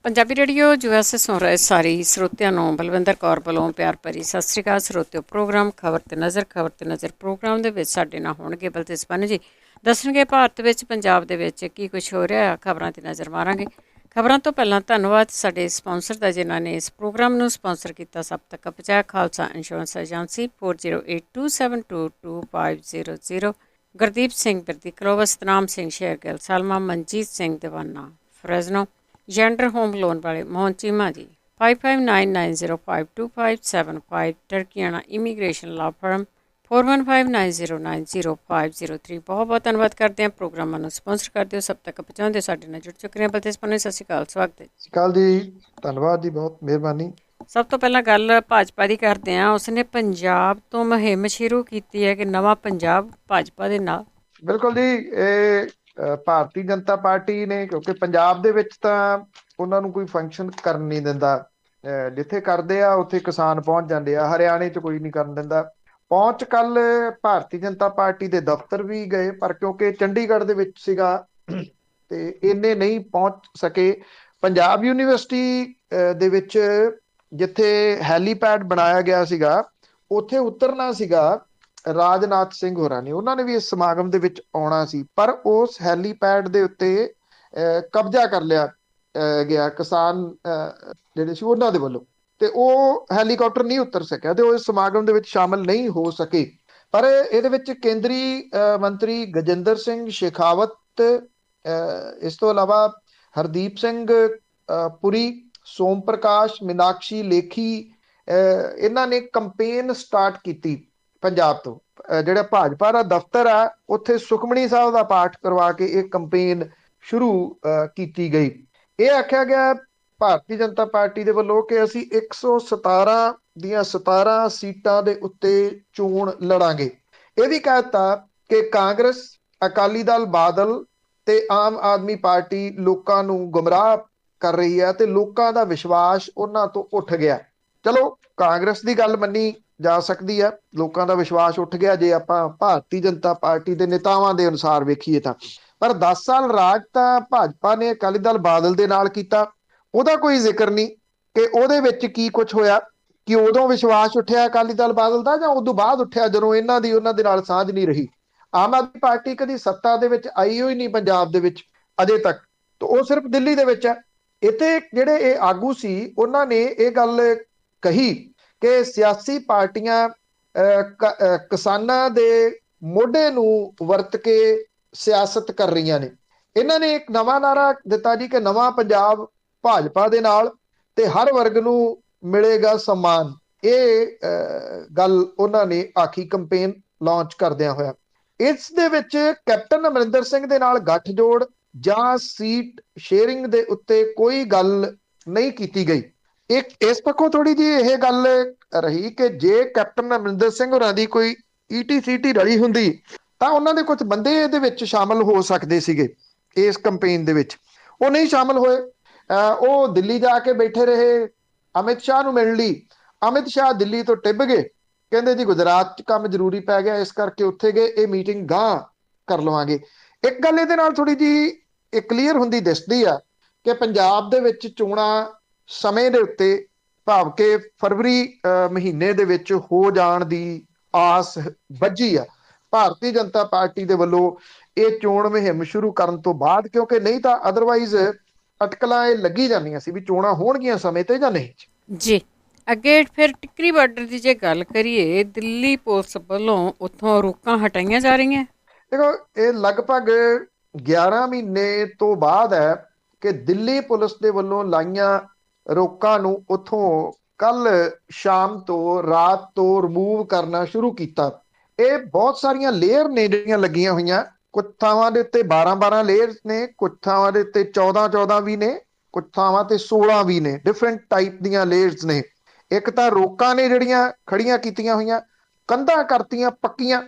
Punjabi radio USA ਸੁਣ ਰਹੇ ਸਾਰੇ ਸਰੋਤਿਆਂ ਨੂੰ ਬਲਵਿੰਦਰ ਕੌਰ ਵੱਲੋਂ ਪਿਆਰ ਭਰੀ ਸਤਿ ਸ਼੍ਰੀ ਅਕਾਲ। ਸਰੋਤਿਓ, ਪ੍ਰੋਗਰਾਮ ਖਬਰ ਤੇ ਨਜ਼ਰ ਪ੍ਰੋਗਰਾਮ ਦੇ ਵਿੱਚ ਸਾਡੇ ਨਾਲ ਹੋਣਗੇ ਬਲਤੇਜ ਪੰਨ ਜੀ। ਦੱਸਣਗੇ ਭਾਰਤ ਵਿੱਚ ਪੰਜਾਬ ਦੇ ਵਿੱਚ ਕੀ ਕੁਝ ਹੋ ਰਿਹਾ, ਖਬਰਾਂ ਤੇ ਨਜ਼ਰ ਮਾਰਾਂਗੇ। ਖਬਰਾਂ ਤੋਂ ਪਹਿਲਾਂ ਧੰਨਵਾਦ ਸਾਡੇ ਸਪਾਂਸਰ ਦਾ, ਜਿਨ੍ਹਾਂ ਨੇ ਇਸ ਪ੍ਰੋਗਰਾਮ ਨੂੰ ਸਪਾਂਸਰ ਕੀਤਾ। ਸਭ ਤੱਕ ਪਹੁੰਚਾਇਆ ਖਾਲਸਾ ਇੰਸ਼ੋਰੈਂਸ ਏਜੰਸੀ 4082722500, ਗੁਰਦੀਪ ਸਿੰਘ ਬਿਰਦੀ ਕਲੋਵ, ਸਤਨਾਮ ਸਿੰਘ ਸ਼ੇਰਗਿੱਲ ਸਾਲਮਾ, ਮਨਜੀਤ ਸਿੰਘ ਦੀਵਾਨਾ ਫਰੈਜ਼ਨੋ, ਜੈਂਡਰ ਹੋਮ ਲੋਨ ਵਾਲੇ ਮੋਹਨ ਚੀਮਾ ਜੀ 5599052575, ਟਰਕੀਆਣਾ ਇਮੀਗ੍ਰੇਸ਼ਨ ਲਾ ਫਰਮ 4159090503। ਬਹੁਤ ਬਹੁਤ ਧੰਨਵਾਦ ਕਰਦੇ ਹਾਂ। ਪ੍ਰੋਗਰਾਮਾਂ ਨੂੰ ਸਪਾਂਸਰ ਕਰਦੇ ਹੋ, ਸਭ ਤੱਕ ਪਹੁੰਚਾਉਂਦੇ ਸਾਡੇ ਨਾਲ ਜੁੜ ਚੁੱਕੇ ਨੇ। ਬਲਤੇਜ ਪੰਨੇ, ਸਤਿ ਸ਼੍ਰੀ ਅਕਾਲ, ਸਵਾਗਤ ਹੈ। ਸਤਿ ਸ਼੍ਰੀ ਅਕਾਲ ਜੀ, ਧੰਨਵਾਦ ਜੀ, ਬਹੁਤ ਮਿਹਰਬਾਨੀ। ਸਭ ਤੋਂ ਪਹਿਲਾਂ ਗੱਲ ਭਾਜਪਾ ਦੀ ਕਰਦੇ ਹਾਂ। ਉਸਨੇ ਪੰਜਾਬ ਤੋਂ ਮੁਹਿੰਮ ਸ਼ੁਰੂ ਕੀਤੀ ਹੈ ਕਿ ਨਵਾਂ ਪੰਜਾਬ ਭਾਜਪਾ ਦੇ ਨਾਲ। ਬਿਲਕੁਲ ਜੀ, ਇਹ ਭਾਰਤੀ ਜਨਤਾ ਪਾਰਟੀ ਨੇ, ਕਿਉਂਕਿ ਪੰਜਾਬ ਦੇ ਵਿੱਚ ਤਾਂ ਉਹਨਾਂ ਨੂੰ ਕੋਈ ਫੰਕਸ਼ਨ ਕਰਨ ਨਹੀਂ ਦਿੰਦਾ। ਜਿੱਥੇ ਕਰਦੇ ਆ ਉੱਥੇ ਕਿਸਾਨ ਪਹੁੰਚ ਜਾਂਦੇ ਆ, ਹਰਿਆਣੇ 'ਚ ਕੋਈ ਨਹੀਂ ਕਰਨ ਦਿੰਦਾ ਪਹੁੰਚ। ਕੱਲ ਭਾਰਤੀ ਜਨਤਾ ਪਾਰਟੀ ਦੇ ਦਫ਼ਤਰ ਵੀ ਗਏ, ਪਰ ਕਿਉਂਕਿ ਚੰਡੀਗੜ੍ਹ ਦੇ ਵਿੱਚ ਸੀਗਾ ਤੇ ਇੰਨੇ ਨਹੀਂ ਪਹੁੰਚ ਸਕੇ। ਪੰਜਾਬ ਯੂਨੀਵਰਸਿਟੀ ਦੇ ਵਿੱਚ ਜਿੱਥੇ ਹੈਲੀਪੈਡ ਬਣਾਇਆ ਗਿਆ ਸੀਗਾ, ਉੱਥੇ ਉਤਰਨਾ ਸੀਗਾ ਰਾਜਨਾਥ ਸਿੰਘ ਹੋਰਾਂ ਨੇ। ਉਹਨਾਂ ਨੇ ਵੀ ਇਸ ਸਮਾਗਮ ਦੇ ਵਿੱਚ ਆਉਣਾ ਸੀ, ਪਰ ਉਸ ਹੈਲੀਪੈਡ ਦੇ ਉੱਤੇ ਕਬਜ਼ਾ ਕਰ ਲਿਆ ਗਿਆ ਕਿਸਾਨ ਜਿਹੜੇ ਸੀ ਉਹਨਾਂ ਦੇ ਵੱਲੋਂ, ਤੇ ਉਹ ਹੈਲੀਕਾਪਟਰ ਨਹੀਂ ਉਤਰ ਸਕਿਆ ਤੇ ਉਹ ਇਸ ਸਮਾਗਮ ਦੇ ਵਿੱਚ ਸ਼ਾਮਲ ਨਹੀਂ ਹੋ ਸਕੇ। ਪਰ ਇਹਦੇ ਵਿੱਚ ਕੇਂਦਰੀ ਮੰਤਰੀ ਗਜਿੰਦਰ ਸਿੰਘ ਸ਼ੇਖਾਵਤ, ਇਸ ਤੋਂ ਇਲਾਵਾ ਹਰਦੀਪ ਸਿੰਘ ਪੁਰੀ, ਸੋਮ ਪ੍ਰਕਾਸ਼, ਮੀਨਾਕਸ਼ੀ ਲੇਖੀ, ਇਹਨਾਂ ਨੇ ਕੰਪੇਨ ਸਟਾਰਟ ਕੀਤੀ ਪੰਜਾਬ ਤੋਂ। ਜਿਹੜਾ ਭਾਜਪਾ ਦਾ ਦਫ਼ਤਰ ਆ, ਉੱਥੇ ਸੁਖਮਣੀ ਸਾਹਿਬ ਦਾ ਪਾਠ ਕਰਵਾ ਕੇ ਇਹ ਕੰਪੇਨ ਸ਼ੁਰੂ ਕੀਤੀ ਗਈ। ਇਹ ਆਖਿਆ ਗਿਆ ਭਾਰਤੀ ਜਨਤਾ ਪਾਰਟੀ ਦੇ ਵੱਲੋਂ ਕਿ ਅਸੀਂ 117 ਦੀਆਂ 17 ਸੀਟਾਂ ਦੇ ਉੱਤੇ ਚੋਣ ਲੜਾਂਗੇ। ਇਹ ਵੀ ਕਹਿ ਦਿੱਤਾ ਕਿ ਕਾਂਗਰਸ, ਅਕਾਲੀ ਦਲ, ਬਾਦਲ ਤੇ ਆਮ ਆਦਮੀ ਪਾਰਟੀ ਲੋਕਾਂ ਨੂੰ ਗੁੰਮਰਾਹ ਕਰ ਰਹੀ ਹੈ ਤੇ ਲੋਕਾਂ ਦਾ ਵਿਸ਼ਵਾਸ ਉਹਨਾਂ ਤੋਂ ਉੱਠ ਗਿਆ। ਚਲੋ, ਕਾਂਗਰਸ ਦੀ ਗੱਲ ਮੰਨੀ ਜਾ ਸਕਦੀ ਹੈ, ਲੋਕਾਂ ਦਾ ਵਿਸ਼ਵਾਸ ਉੱਠ ਗਿਆ ਜੇ ਆਪਾਂ ਭਾਰਤੀ ਜਨਤਾ ਪਾਰਟੀ ਦੇ ਨੇਤਾਵਾਂ ਦੇ ਅਨੁਸਾਰ ਵੇਖੀਏ ਤਾਂ। ਪਰ 10 ਸਾਲ ਰਾਜ ਤਾਂ ਭਾਜਪਾ ਨੇ ਅਕਾਲੀ ਦਲ ਬਾਦਲ ਦੇ ਨਾਲ ਕੀਤਾ, ਉਹਦਾ ਕੋਈ ਜ਼ਿਕਰ ਨਹੀਂ ਕਿ ਉਹਦੇ ਵਿੱਚ ਕੀ ਕੁਝ ਹੋਇਆ। ਕਿ ਉਦੋਂ ਵਿਸ਼ਵਾਸ ਉੱਠਿਆ ਅਕਾਲੀ ਦਲ ਬਾਦਲ ਦਾ, ਜਾਂ ਉਦੋਂ ਬਾਅਦ ਉੱਠਿਆ ਜਦੋਂ ਇਹਨਾਂ ਦੀ ਉਹਨਾਂ ਦੇ ਨਾਲ ਸਾਂਝ ਨਹੀਂ ਰਹੀ। ਆਮ ਆਦਮੀ ਪਾਰਟੀ ਕਦੀ ਸੱਤਾ ਦੇ ਵਿੱਚ ਆਈ ਹੋਈ ਨਹੀਂ ਪੰਜਾਬ ਦੇ ਵਿੱਚ ਅਜੇ ਤੱਕ, ਤਾਂ ਉਹ ਸਿਰਫ ਦਿੱਲੀ ਦੇ ਵਿੱਚ ਹੈ। ਇੱਥੇ ਜਿਹੜੇ ਇਹ ਆਗੂ ਸੀ, ਉਹਨਾਂ ਨੇ ਇਹ ਗੱਲ ਕਹੀ ਕਿ ਸਿਆਸੀ ਪਾਰਟੀਆਂ ਕਿਸਾਨਾਂ ਦੇ ਮੋਢੇ ਨੂੰ ਵਰਤ ਕੇ ਸਿਆਸਤ ਕਰ ਰਹੀਆਂ ਨੇ। ਇਹਨਾਂ ਨੇ ਇੱਕ ਨਵਾਂ ਨਾਰਾ ਦਿੱਤਾ ਜੀ ਕਿ ਨਵਾਂ ਪੰਜਾਬ ਭਾਜਪਾ ਦੇ ਨਾਲ ਤੇ ਹਰ ਵਰਗ ਨੂੰ ਮਿਲੇਗਾ ਸਨਮਾਨ। ਇਹ ਗੱਲ ਉਹਨਾਂ ਨੇ ਆਖੀ ਕੰਪੇਨ ਲਾਂਚ ਕਰਦਿਆਂ ਹੋਇਆ। ਇਸ ਦੇ ਵਿੱਚ ਕੈਪਟਨ ਅਮਰਿੰਦਰ ਸਿੰਘ ਦੇ ਨਾਲ ਗੱਠਜੋੜ ਜਾਂ ਸੀਟ ਸ਼ੇਅਰਿੰਗ ਦੇ ਉੱਤੇ ਕੋਈ ਗੱਲ ਨਹੀਂ ਕੀਤੀ ਗਈ। ਇਸ ਪੱਖੋਂ ਥੋੜੀ ਜੀ ਇਹ ਗੱਲ ਰਹੀ ਕਿ ਜੇ ਕੈਪਟਨ ਅਮਰਿੰਦਰ ਸਿੰਘ ਹੋਰਾਂ ਦੀ ਕੋਈ ਈਟੀ ਸੀਟੀ ਰਲੀ ਹੁੰਦੀ ਤਾਂ ਉਹਨਾਂ ਦੇ ਕੁਝ ਬੰਦੇ ਇਹਦੇ ਵਿੱਚ ਸ਼ਾਮਲ ਹੋ ਸਕਦੇ ਸੀਗੇ ਇਸ ਕੰਪੇਨ ਦੇ ਵਿੱਚ। ਉਹ ਨਹੀਂ ਸ਼ਾਮਲ ਹੋਏ। ਉਹ ਦਿੱਲੀ ਜਾ ਕੇ ਬੈਠੇ ਰਹੇ ਅਮਿਤ ਸ਼ਾਹ ਨੂੰ ਮਿਲਣ ਲਈ। ਅਮਿਤ ਸ਼ਾਹ ਦਿੱਲੀ ਤੋਂ ਟਿੱਬ ਗਏ, ਕਹਿੰਦੇ ਜੀ ਗੁਜਰਾਤ 'ਚ ਕੰਮ ਜ਼ਰੂਰੀ ਪੈ ਗਿਆ, ਇਸ ਕਰਕੇ ਉੱਥੇ ਗਏ, ਇਹ ਮੀਟਿੰਗ ਗਾਂਹ ਕਰ ਲਵਾਂਗੇ। ਇੱਕ ਗੱਲ ਇਹਦੇ ਨਾਲ ਥੋੜੀ ਜਿਹੀ ਇਹ ਕਲੀਅਰ ਹੁੰਦੀ ਦਿਸਦੀ ਆ ਕਿ ਪੰਜਾਬ ਦੇ ਵਿੱਚ ਚੋਣਾਂ ਸਮੇਂ ਦੇ ਉੱਤੇ, ਭਾਵ ਕਿ ਫਰਵਰੀ ਮਹੀਨੇ ਦੇ ਵਿੱਚ ਹੋ ਜਾਣ ਦੀ ਆਸ ਵੱਜੀ ਆ ਭਾਰਤੀ ਜਨਤਾ ਪਾਰਟੀ ਦੇ ਵੱਲੋਂ ਇਹ ਚੋਣ ਮੁਹਿੰਮ ਸ਼ੁਰੂ ਕਰਨ ਤੋਂ ਬਾਅਦ, ਕਿਉਂਕਿ ਨਹੀਂ ਤਾਂ ਅਦਰਵਾਈਜ਼ ਅਟਕਲਾਂ ਇਹ ਲੱਗੀ ਜਾਂਦੀਆਂ ਸੀ ਵੀ ਚੋਣਾਂ ਹੋਣਗੀਆਂ ਸਮੇਂ ਤੇ ਜਾਂ ਨਹੀਂ ਜੀ। ਅੱਗੇ ਫਿਰ ਟਿੱਕਰੀ ਬਾਰਡਰ ਦੀ ਜੇ ਗੱਲ ਕਰੀਏ, ਦਿੱਲੀ ਪੁਲਿਸ ਵੱਲੋਂ ਉੱਥੋਂ ਰੋਕਾਂ ਹਟਾਈਆਂ ਜਾ ਰਹੀਆਂ। ਦੇਖੋ, ਇਹ ਲਗਭਗ 11 ਮਹੀਨੇ ਤੋਂ ਬਾਅਦ ਹੈ ਕਿ ਦਿੱਲੀ ਪੁਲਿਸ ਦੇ ਵੱਲੋਂ ਲਾਈਆਂ ਰੋਕਾਂ ਨੂੰ ਉੱਥੋਂ ਕੱਲ ਸ਼ਾਮ ਤੋਂ, ਰਾਤ ਤੋਂ ਰਿਮੂਵ ਕਰਨਾ ਸ਼ੁਰੂ ਕੀਤਾ। ਇਹ ਬਹੁਤ ਸਾਰੀਆਂ ਲੇਅਰ ਨੇ ਜਿਹੜੀਆਂ ਲੱਗੀਆਂ ਹੋਈਆਂ। ਕੁਝ ਥਾਵਾਂ ਦੇ ਉੱਤੇ 12 ਲੇਅਰਸ ਨੇ, ਕੁਝ ਥਾਵਾਂ ਦੇ ਉੱਤੇ 14 ਵੀ ਨੇ, ਕੁਝ ਥਾਵਾਂ ਤੇ 16 ਵੀ ਨੇ। ਡਿਫਰੈਂਟ ਟਾਈਪ ਦੀਆਂ ਲੇਅਰਸ ਨੇ। ਇੱਕ ਤਾਂ ਰੋਕਾਂ ਨੇ ਜਿਹੜੀਆਂ ਖੜੀਆਂ ਕੀਤੀਆਂ ਹੋਈਆਂ, ਕੰਧਾਂ ਕਰਤੀਆਂ ਪੱਕੀਆਂ,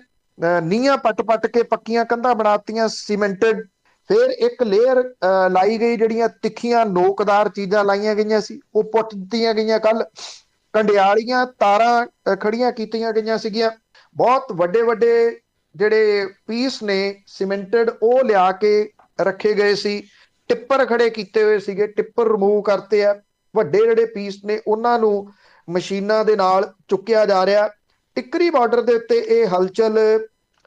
ਨੀਹਾਂ ਪੱਟ ਕੇ ਪੱਕੀਆਂ ਕੰਧਾਂ ਬਣਾਤੀਆਂ ਸੀਮੈਂਟਡ। ਫਿਰ ਇੱਕ ਲੇਅਰ ਲਾਈ ਗਈ, ਜਿਹੜੀਆਂ ਤਿੱਖੀਆਂ ਨੋਕਦਾਰ ਚੀਜ਼ਾਂ ਲਾਈਆਂ ਗਈਆਂ ਸੀ ਉਹ ਪੁੱਟ ਦਿੱਤੀਆਂ ਗਈਆਂ। ਕੱਲ ਕੰਡਿਆਲੀਆਂ ਤਾਰਾਂ ਖੜੀਆਂ ਕੀਤੀਆਂ ਗਈਆਂ ਸੀਗੀਆਂ। ਬਹੁਤ ਵੱਡੇ ਜਿਹੜੇ ਪੀਸ ਨੇ ਸੀਮੈਂਟਡ, ਉਹ ਲਿਆ ਕੇ ਰੱਖੇ ਗਏ ਸੀ। ਟਿੱਪਰ ਖੜੇ ਕੀਤੇ ਹੋਏ ਸੀਗੇ, ਟਿੱਪਰ ਰਿਮੂਵ ਕਰਤੇ ਆ। ਵੱਡੇ ਜਿਹੜੇ ਪੀਸ ਨੇ ਉਹਨਾਂ ਨੂੰ ਮਸ਼ੀਨਾਂ ਦੇ ਨਾਲ ਚੁੱਕਿਆ ਜਾ ਰਿਹਾ। ਟਿੱਕਰੀ ਬਾਰਡਰ ਦੇ ਉੱਤੇ ਇਹ ਹਲਚਲ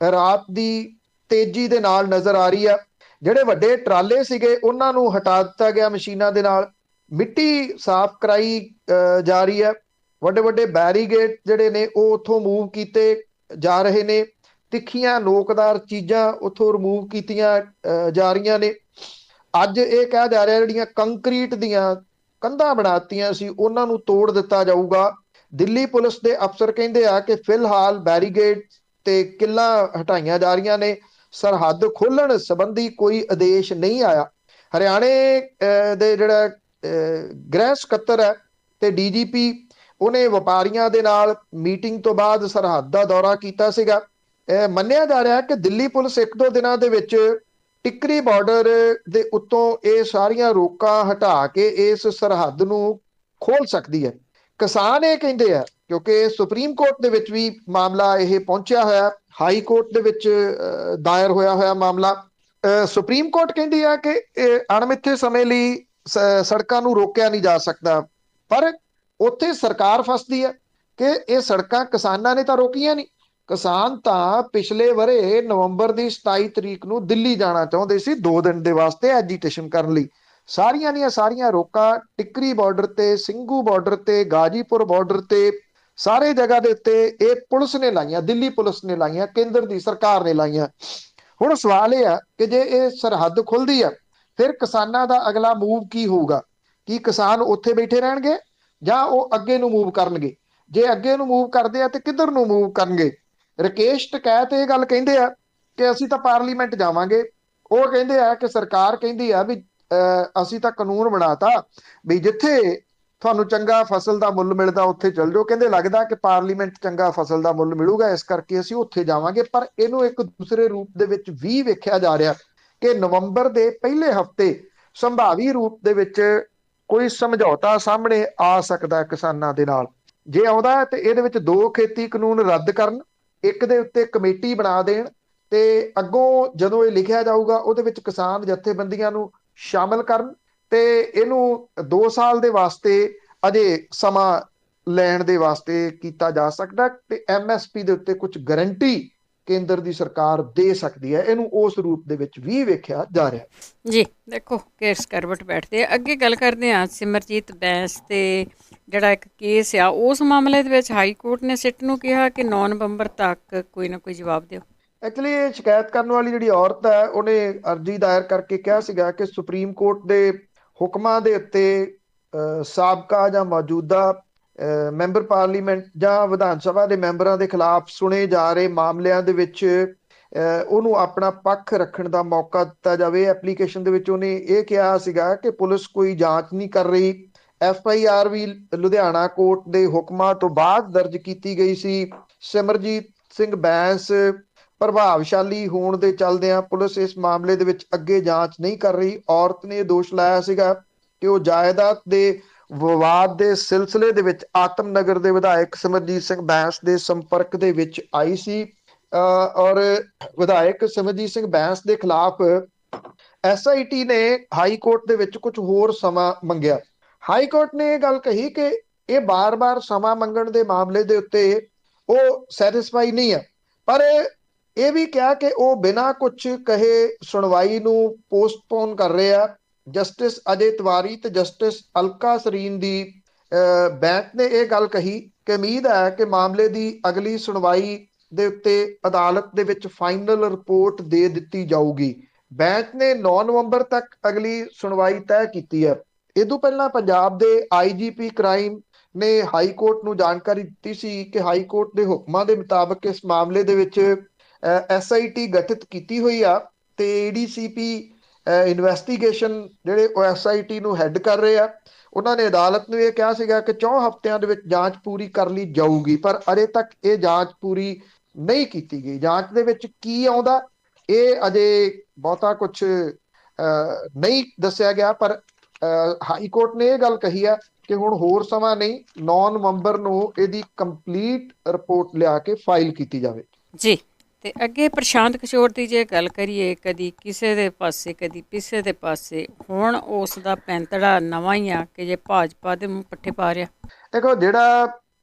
ਰਾਤ ਦੀ ਤੇਜ਼ੀ ਦੇ ਨਾਲ ਨਜ਼ਰ ਆ ਰਹੀ ਆ। ਜਿਹੜੇ ਵੱਡੇ ਟਰਾਲੇ ਸੀਗੇ ਉਹਨਾਂ ਨੂੰ ਹਟਾ ਦਿੱਤਾ ਗਿਆ ਮਸ਼ੀਨਾਂ ਦੇ ਨਾਲ, ਮਿੱਟੀ ਸਾਫ਼ ਕਰਾਈ ਜਾ ਰਹੀ ਹੈ। ਵੱਡੇ ਵੱਡੇ ਬੈਰੀਗੇਡ ਜਿਹੜੇ ਨੇ ਉਹ ਉੱਥੋਂ ਮੂਵ ਕੀਤੇ ਜਾ ਰਹੇ ਨੇ। ਤਿੱਖੀਆਂ ਨੋਕਦਾਰ ਚੀਜ਼ਾਂ ਉੱਥੋਂ ਰਿਮੂਵ ਕੀਤੀਆਂ ਜਾ ਰਹੀਆਂ ਨੇ। ਅੱਜ ਇਹ ਕਿਹਾ ਜਾ ਰਿਹਾ ਜਿਹੜੀਆਂ ਕੰਕਰੀਟ ਦੀਆਂ ਕੰਧਾਂ ਬਣਾਤੀਆਂ ਸੀ ਉਹਨਾਂ ਨੂੰ ਤੋੜ ਦਿੱਤਾ ਜਾਊਗਾ। ਦਿੱਲੀ ਪੁਲਿਸ ਦੇ ਅਫਸਰ ਕਹਿੰਦੇ ਆ ਕਿ ਫਿਲਹਾਲ ਬੈਰੀਗੇਡ ਤੇ ਕਿੱਲਾਂ ਹਟਾਈਆਂ ਜਾ ਰਹੀਆਂ ਨੇ। ਸਰਹੱਦ ਖੋਲਣ ਸੰਬੰਧੀ ਕੋਈ ਆਦੇਸ਼ ਨਹੀਂ ਆਇਆ। ਹਰਿਆਣੇ ਦੇ ਜਿਹੜਾ ਗ੍ਰਹਿ ਸਕੱਤਰ ਹੈ ਤੇ ਡੀਜੀਪੀ, ਉਹਨੇ ਵਪਾਰੀਆਂ ਦੇ ਨਾਲ ਮੀਟਿੰਗ ਤੋਂ ਬਾਅਦ ਸਰਹੱਦ ਦਾ ਦੌਰਾ ਕੀਤਾ ਸੀਗਾ। ਮੰਨਿਆ ਜਾ ਰਿਹਾ ਕਿ ਦਿੱਲੀ ਪੁਲਿਸ 1-2 ਦਿਨਾਂ ਦੇ ਵਿੱਚ ਟਿੱਕਰੀ ਬਾਰਡਰ ਦੇ ਉੱਤੋਂ ਇਹ ਸਾਰੀਆਂ ਰੋਕਾਂ ਹਟਾ ਕੇ ਇਸ ਸਰਹੱਦ ਨੂੰ ਖੋਲ ਸਕਦੀ ਹੈ। ਕਿਸਾਨ ਇਹ ਕਹਿੰਦੇ ਆ, ਕਿਉਂਕਿ ਸੁਪਰੀਮ ਕੋਰਟ ਦੇ ਵਿੱਚ ਵੀ ਮਾਮਲਾ ਇਹ ਪਹੁੰਚਿਆ ਹੋਇਆ, ਹਾਈ ਕੋਰਟ ਦੇ ਵਿੱਚ ਦਾਇਰ ਹੋਇਆ ਹੋਇਆ ਮਾਮਲਾ। ਸੁਪਰੀਮ ਕੋਰਟ ਕਹਿੰਦੀ ਆ ਕਿ ਅਣਮਿੱਥੇ ਸਮੇਂ ਲਈ ਸੜਕਾਂ ਨੂੰ ਰੋਕਿਆ ਨਹੀਂ ਜਾ ਸਕਦਾ, ਪਰ ਉੱਥੇ ਸਰਕਾਰ ਫਸਦੀ ਹੈ ਕਿ ਇਹ ਸੜਕਾਂ ਕਿਸਾਨਾਂ ਨੇ ਤਾਂ ਰੋਕੀਆਂ ਨਹੀਂ। ਕਿਸਾਨ ਤਾਂ ਪਿਛਲੇ ਵਰੇ ਨਵੰਬਰ ਦੀ 27 ਤਰੀਕ ਨੂੰ ਦਿੱਲੀ ਜਾਣਾ ਚਾਹੁੰਦੇ ਸੀ 2 ਦਿਨ ਦੇ ਵਾਸਤੇ ਐਜੀਟੇਸ਼ਨ ਕਰਨ ਲਈ। ਸਾਰੀਆਂ ਦੀਆਂ ਸਾਰੀਆਂ ਰੋਕਾਂ ਟਿੱਕਰੀ ਬਾਰਡਰ ਤੇ, ਸਿੰਘੂ ਬਾਰਡਰ ਤੇ, ਗਾਜੀਪੁਰ ਬਾਰਡਰ ਤੇ, ਸਾਰੇ ਜਗ੍ਹਾ ਦੇ ਉੱਤੇ ਇਹ ਪੁਲਿਸ ਨੇ ਲਾਈਆਂ, ਦਿੱਲੀ ਪੁਲਿਸ ਨੇ ਲਾਈਆਂ, ਕੇਂਦਰ ਦੀ ਸਰਕਾਰ ਨੇ ਲਾਈਆਂ। ਹੁਣ ਸਵਾਲ ਇਹ ਆ ਕਿ ਜੇ ਇਹ ਸਰਹੱਦ ਖੁੱਲਦੀ ਆ ਫਿਰ ਕਿਸਾਨਾਂ ਦਾ ਅਗਲਾ ਮੂਵ ਕੀ ਹੋਊਗਾ? ਕੀ ਕਿਸਾਨ ਉੱਥੇ ਬੈਠੇ ਰਹਿਣਗੇ ਜਾਂ ਉਹ ਅੱਗੇ ਨੂੰ ਮੂਵ ਕਰਨਗੇ? ਜੇ ਅੱਗੇ ਨੂੰ ਮੂਵ ਕਰਦੇ ਆ ਤੇ ਕਿੱਧਰ ਨੂੰ ਮੂਵ ਕਰਨਗੇ? ਰਕੇਸ਼ ਟਕੈਤ ਇਹ ਗੱਲ ਕਹਿੰਦੇ ਆ ਕਿ ਅਸੀਂ ਤਾਂ ਪਾਰਲੀਮੈਂਟ ਜਾਵਾਂਗੇ। ਉਹ ਕਹਿੰਦੇ ਆ ਕਿ ਸਰਕਾਰ ਕਹਿੰਦੀ ਆ ਵੀ ਅਸੀਂ ਤਾਂ ਕਾਨੂੰਨ ਬਣਾਤਾ ਵੀ ਜਿੱਥੇ ਤੁਹਾਨੂੰ ਚੰਗਾ ਫਸਲ ਦਾ ਮੁੱਲ ਮਿਲਦਾ ਉੱਥੇ ਚਲ ਜਾਓ। ਕਹਿੰਦੇ ਲੱਗਦਾ ਕਿ ਪਾਰਲੀਮੈਂਟ ਚੰਗਾ ਫਸਲ ਦਾ ਮੁੱਲ ਮਿਲੂਗਾ, ਇਸ ਕਰਕੇ ਅਸੀਂ ਉੱਥੇ ਜਾਵਾਂਗੇ। ਪਰ ਇਹਨੂੰ ਇੱਕ ਦੂਸਰੇ ਰੂਪ ਦੇ ਵਿੱਚ ਵੀ ਵੇਖਿਆ ਜਾ ਰਿਹਾ ਕਿ ਨਵੰਬਰ ਦੇ ਪਹਿਲੇ ਹਫ਼ਤੇ ਸੰਭਾਵੀ ਰੂਪ ਦੇ ਵਿੱਚ ਕੋਈ ਸਮਝੌਤਾ ਸਾਹਮਣੇ ਆ ਸਕਦਾ ਕਿਸਾਨਾਂ ਦੇ ਨਾਲ। ਜੇ ਆਉਂਦਾ ਹੈ ਤੇ ਇਹਦੇ ਵਿੱਚ 2 ਖੇਤੀ ਕਾਨੂੰਨ ਰੱਦ ਕਰਨ, ਇੱਕ ਦੇ ਉੱਤੇ ਕਮੇਟੀ ਬਣਾ ਦੇਣ ਤੇ ਅੱਗੋਂ ਜਦੋਂ ਇਹ ਲਿਖਿਆ ਜਾਊਗਾ ਉਹਦੇ ਵਿੱਚ ਕਿਸਾਨ ਜਥੇਬੰਦੀਆਂ ਨੂੰ ਸ਼ਾਮਲ ਕਰਨ ਤੇ ਇਹਨੂੰ 2 ਸਾਲ ਦੇ ਵਾਸਤੇ ਅਜੇ ਸਮਾਂ ਲੈਣ ਦੇ ਵਾਸਤੇ ਕੀਤਾ ਜਾ ਸਕਦਾ ਤੇ ਐਮਐਸਪੀ ਦੇ ਉੱਤੇ ਕੁਝ ਗਾਰੰਟੀ ਕੇਂਦਰ ਦੀ ਸਰਕਾਰ ਦੇ ਸਕਦੀ ਹੈ। ਇਹਨੂੰ ਉਸ ਰੂਪ ਦੇ ਵਿੱਚ ਵੀ ਵੇਖਿਆ ਜਾ ਰਿਹਾ ਜੀ। ਦੇਖੋ ਕੇਸ ਕਰਵਟ ਬੈਠਦੇ ਅੱਗੇ ਗੱਲ ਕਰਦੇ ਹਾਂ ਸਿਮਰਜੀਤ ਬੈਂਸ ਤੇ ਜਿਹੜਾ ਇੱਕ ਕੇਸ ਆ ਉਸ ਮਾਮਲੇ ਦੇ ਵਿੱਚ ਹਾਈ ਕੋਰਟ ਨੇ ਸਿੱਟ ਨੂੰ ਕਿਹਾ ਕਿ 9 ਨਵੰਬਰ ਤੱਕ ਕੋਈ ਨਾ ਕੋਈ ਜਵਾਬ ਦਿਓ। ਐਕਚੁਅਲੀ ਇਹ ਸ਼ਿਕਾਇਤ ਕਰਨ ਵਾਲੀ ਜਿਹੜੀ ਔਰਤ ਹੈ ਉਹਨੇ ਅਰਜੀ ਦਾਇਰ ਕਰਕੇ ਕਿਹਾ ਸੀਗਾ ਕਿ ਸੁਪਰੀਮ ਕੋਰਟ ਦੇ ਹੁਕਮਾਂ ਦੇ ਉੱਤੇ ਸਾਬਕਾ ਜਾਂ ਮੌਜੂਦਾ ਮੈਂਬਰ ਪਾਰਲੀਮੈਂਟ ਜਾਂ ਵਿਧਾਨ ਸਭਾ ਦੇ ਮੈਂਬਰਾਂ ਦੇ ਖਿਲਾਫ ਸੁਣੇ ਜਾ ਰਹੇ ਮਾਮਲਿਆਂ ਦੇ ਵਿੱਚ ਉਹਨੂੰ ਆਪਣਾ ਪੱਖ ਰੱਖਣ ਦਾ ਮੌਕਾ ਦਿੱਤਾ ਜਾਵੇ। ਐਪਲੀਕੇਸ਼ਨ ਦੇ ਵਿੱਚ ਉਹਨੇ ਇਹ ਕਿਹਾ ਸੀਗਾ ਕਿ ਪੁਲਿਸ ਕੋਈ ਜਾਂਚ ਨਹੀਂ ਕਰ ਰਹੀ। FIR ਵੀ ਲੁਧਿਆਣਾ ਕੋਰਟ ਦੇ ਹੁਕਮਾਂ ਤੋਂ ਬਾਅਦ ਦਰਜ ਕੀਤੀ ਗਈ ਸੀ। ਸਿਮਰਜੀਤ ਸਿੰਘ ਬੈਂਸ ਪ੍ਰਭਾਵਸ਼ਾਲੀ ਹੋਣ ਦੇ ਚੱਲਦਿਆਂ ਪੁਲਿਸ ਇਸ ਮਾਮਲੇ ਦੇ ਵਿੱਚ ਅੱਗੇ ਜਾਂਚ ਨਹੀਂ ਕਰ ਰਹੀ। ਔਰਤ ਨੇ ਦੋਸ਼ ਲਾਇਆ ਸੀਗਾ ਕਿ ਉਹ ਜਾਇਦਾਦ ਦੇ ਵਿਵਾਦ ਦੇ ਸਿਲਸਿਲੇ ਦੇ ਵਿੱਚ ਆਤਮਨਗਰ ਦੇ ਵਿਧਾਇਕ ਸਿਮਰਜੀਤ ਸਿੰਘ ਬੈਂਸ ਦੇ ਸੰਪਰਕ ਦੇ ਵਿੱਚ ਆਈ ਸੀ ਔਰ ਵਿਧਾਇਕ ਸਿਮਰਜੀਤ ਸਿੰਘ ਬੈਂਸ ਦੇ ਖਿਲਾਫ SIT ਨੇ ਹਾਈ ਕੋਰਟ ਦੇ ਵਿੱਚ ਕੁਝ ਹੋਰ ਸਮਾਂ ਮੰਗਿਆ। ਹਾਈ ਕੋਰਟ ਨੇ ਇਹ ਗੱਲ ਕਹੀ ਕਿ ਇਹ ਬਾਰ-ਬਾਰ ਸਮਾਂ ਮੰਗਣ ਦੇ ਮਾਮਲੇ ਦੇ ਉੱਤੇ ਉਹ ਸੈਟੀਸਫਾਈ ਨਹੀਂ ਹੈ, ਪਰ ਇਹ ਵੀ ਕਿਹਾ ਕਿ ਉਹ ਬਿਨਾਂ ਕੁਝ ਕਹੇ ਸੁਣਵਾਈ ਨੂੰ ਪੋਸਟਪੋਨ ਕਰ ਰਹੇ ਆ। ਜਸਟਿਸ ਅਜੇ ਤਿਵਾਰੀ ਤੇ ਜਸਟਿਸ ਅਲਕਾ ਸਰੀਨ ਦੀ ਬੈਂਚ ਨੇ ਇਹ ਗੱਲ ਕਹੀ ਕਿ ਉਮੀਦ ਹੈ ਕਿ ਮਾਮਲੇ ਦੀ ਅਗਲੀ ਸੁਣਵਾਈ ਦੇ ਉੱਤੇ ਅਦਾਲਤ ਦੇ ਵਿੱਚ ਫਾਈਨਲ ਰਿਪੋਰਟ ਦੇ ਦਿੱਤੀ ਜਾਊਗੀ। ਬੈਂਚ ਨੇ 9 ਨਵੰਬਰ ਤੱਕ ਅਗਲੀ ਸੁਣਵਾਈ ਤੈਅ ਕੀਤੀ ਹੈ। ਇਹ ਤੋਂ ਪਹਿਲਾਂ ਪੰਜਾਬ ਦੇ IGP ਕ੍ਰਾਈਮ ਨੇ ਹਾਈ ਕੋਰਟ ਨੂੰ ਜਾਣਕਾਰੀ ਦਿੱਤੀ ਸੀ ਕਿ ਹਾਈ ਕੋਰਟ ਦੇ ਹੁਕਮਾਂ ਦੇ ਮੁਤਾਬਕ ਇਸ ਮਾਮਲੇ ਦੇ ਵਿੱਚ SIT ਗਠਿਤ ਕੀਤੀ ਹੋਈ ਆ ਤੇ ADCP ਇਨਵੈਸਟੀਗੇਸ਼ਨ ਜਿਹੜੇ ਉਹ SIT ਨੂੰ ਹੈਡ ਕਰ ਰਹੇ ਆ। ਉਹਨਾਂ ਨੇ ਅਦਾਲਤ ਨੂੰ ਇਹ ਕਿਹਾ ਸੀਗਾ ਕਿ 4 ਹਫ਼ਤਿਆਂ ਦੇ ਵਿੱਚ ਜਾਂਚ ਪੂਰੀ ਕਰ ਲਈ ਜਾਊਗੀ, ਪਰ ਅਜੇ ਤੱਕ ਇਹ ਜਾਂਚ ਪੂਰੀ ਨਹੀਂ ਕੀਤੀ ਗਈ। ਜਾਂਚ ਦੇ ਵਿੱਚ ਕੀ ਆਉਂਦਾ ਇਹ ਅਜੇ ਬਹੁਤਾ ਕੁਝ ਨਹੀਂ ਦੱਸਿਆ ਗਿਆ, ਪਰ ਹਾਈ ਕੋਰਟ ਨੇ ਇਹ ਗੱਲ ਕਹੀ ਹੈ ਕਿ ਹੁਣ ਹੋਰ ਸਮਾਂ ਨਹੀਂ, 9 ਨਵੰਬਰ ਨੂੰ ਇਹਦੀ ਕੰਪਲੀਟ ਰਿਪੋਰਟ ਲਿਆ ਕੇ ਫਾਈਲ ਕੀਤੀ ਜਾਵੇ। ਜੀ ਤੇ ਅੱਗੇ ਪ੍ਰਸ਼ਾਂਤ ਕਿਸ਼ੋਰ ਦੀ ਜੇ ਗੱਲ ਕਰੀਏ, ਕਦੀ ਕਿਸੇ ਦੇ ਪਾਸੇ ਕਦੀ ਕਿਸੇ ਦੇ ਪਾਸੇ, ਹੁਣ ਉਸ ਦਾ ਪੈਂਤੜਾ ਨਵਾਂ ਹੀ ਆ ਕਿ ਜੇ ਭਾਜਪਾ ਦੇ ਮੂੰਹ ਪੱਠੇ ਪਾ ਰਿਹਾ। ਦੇਖੋ, ਜਿਹੜਾ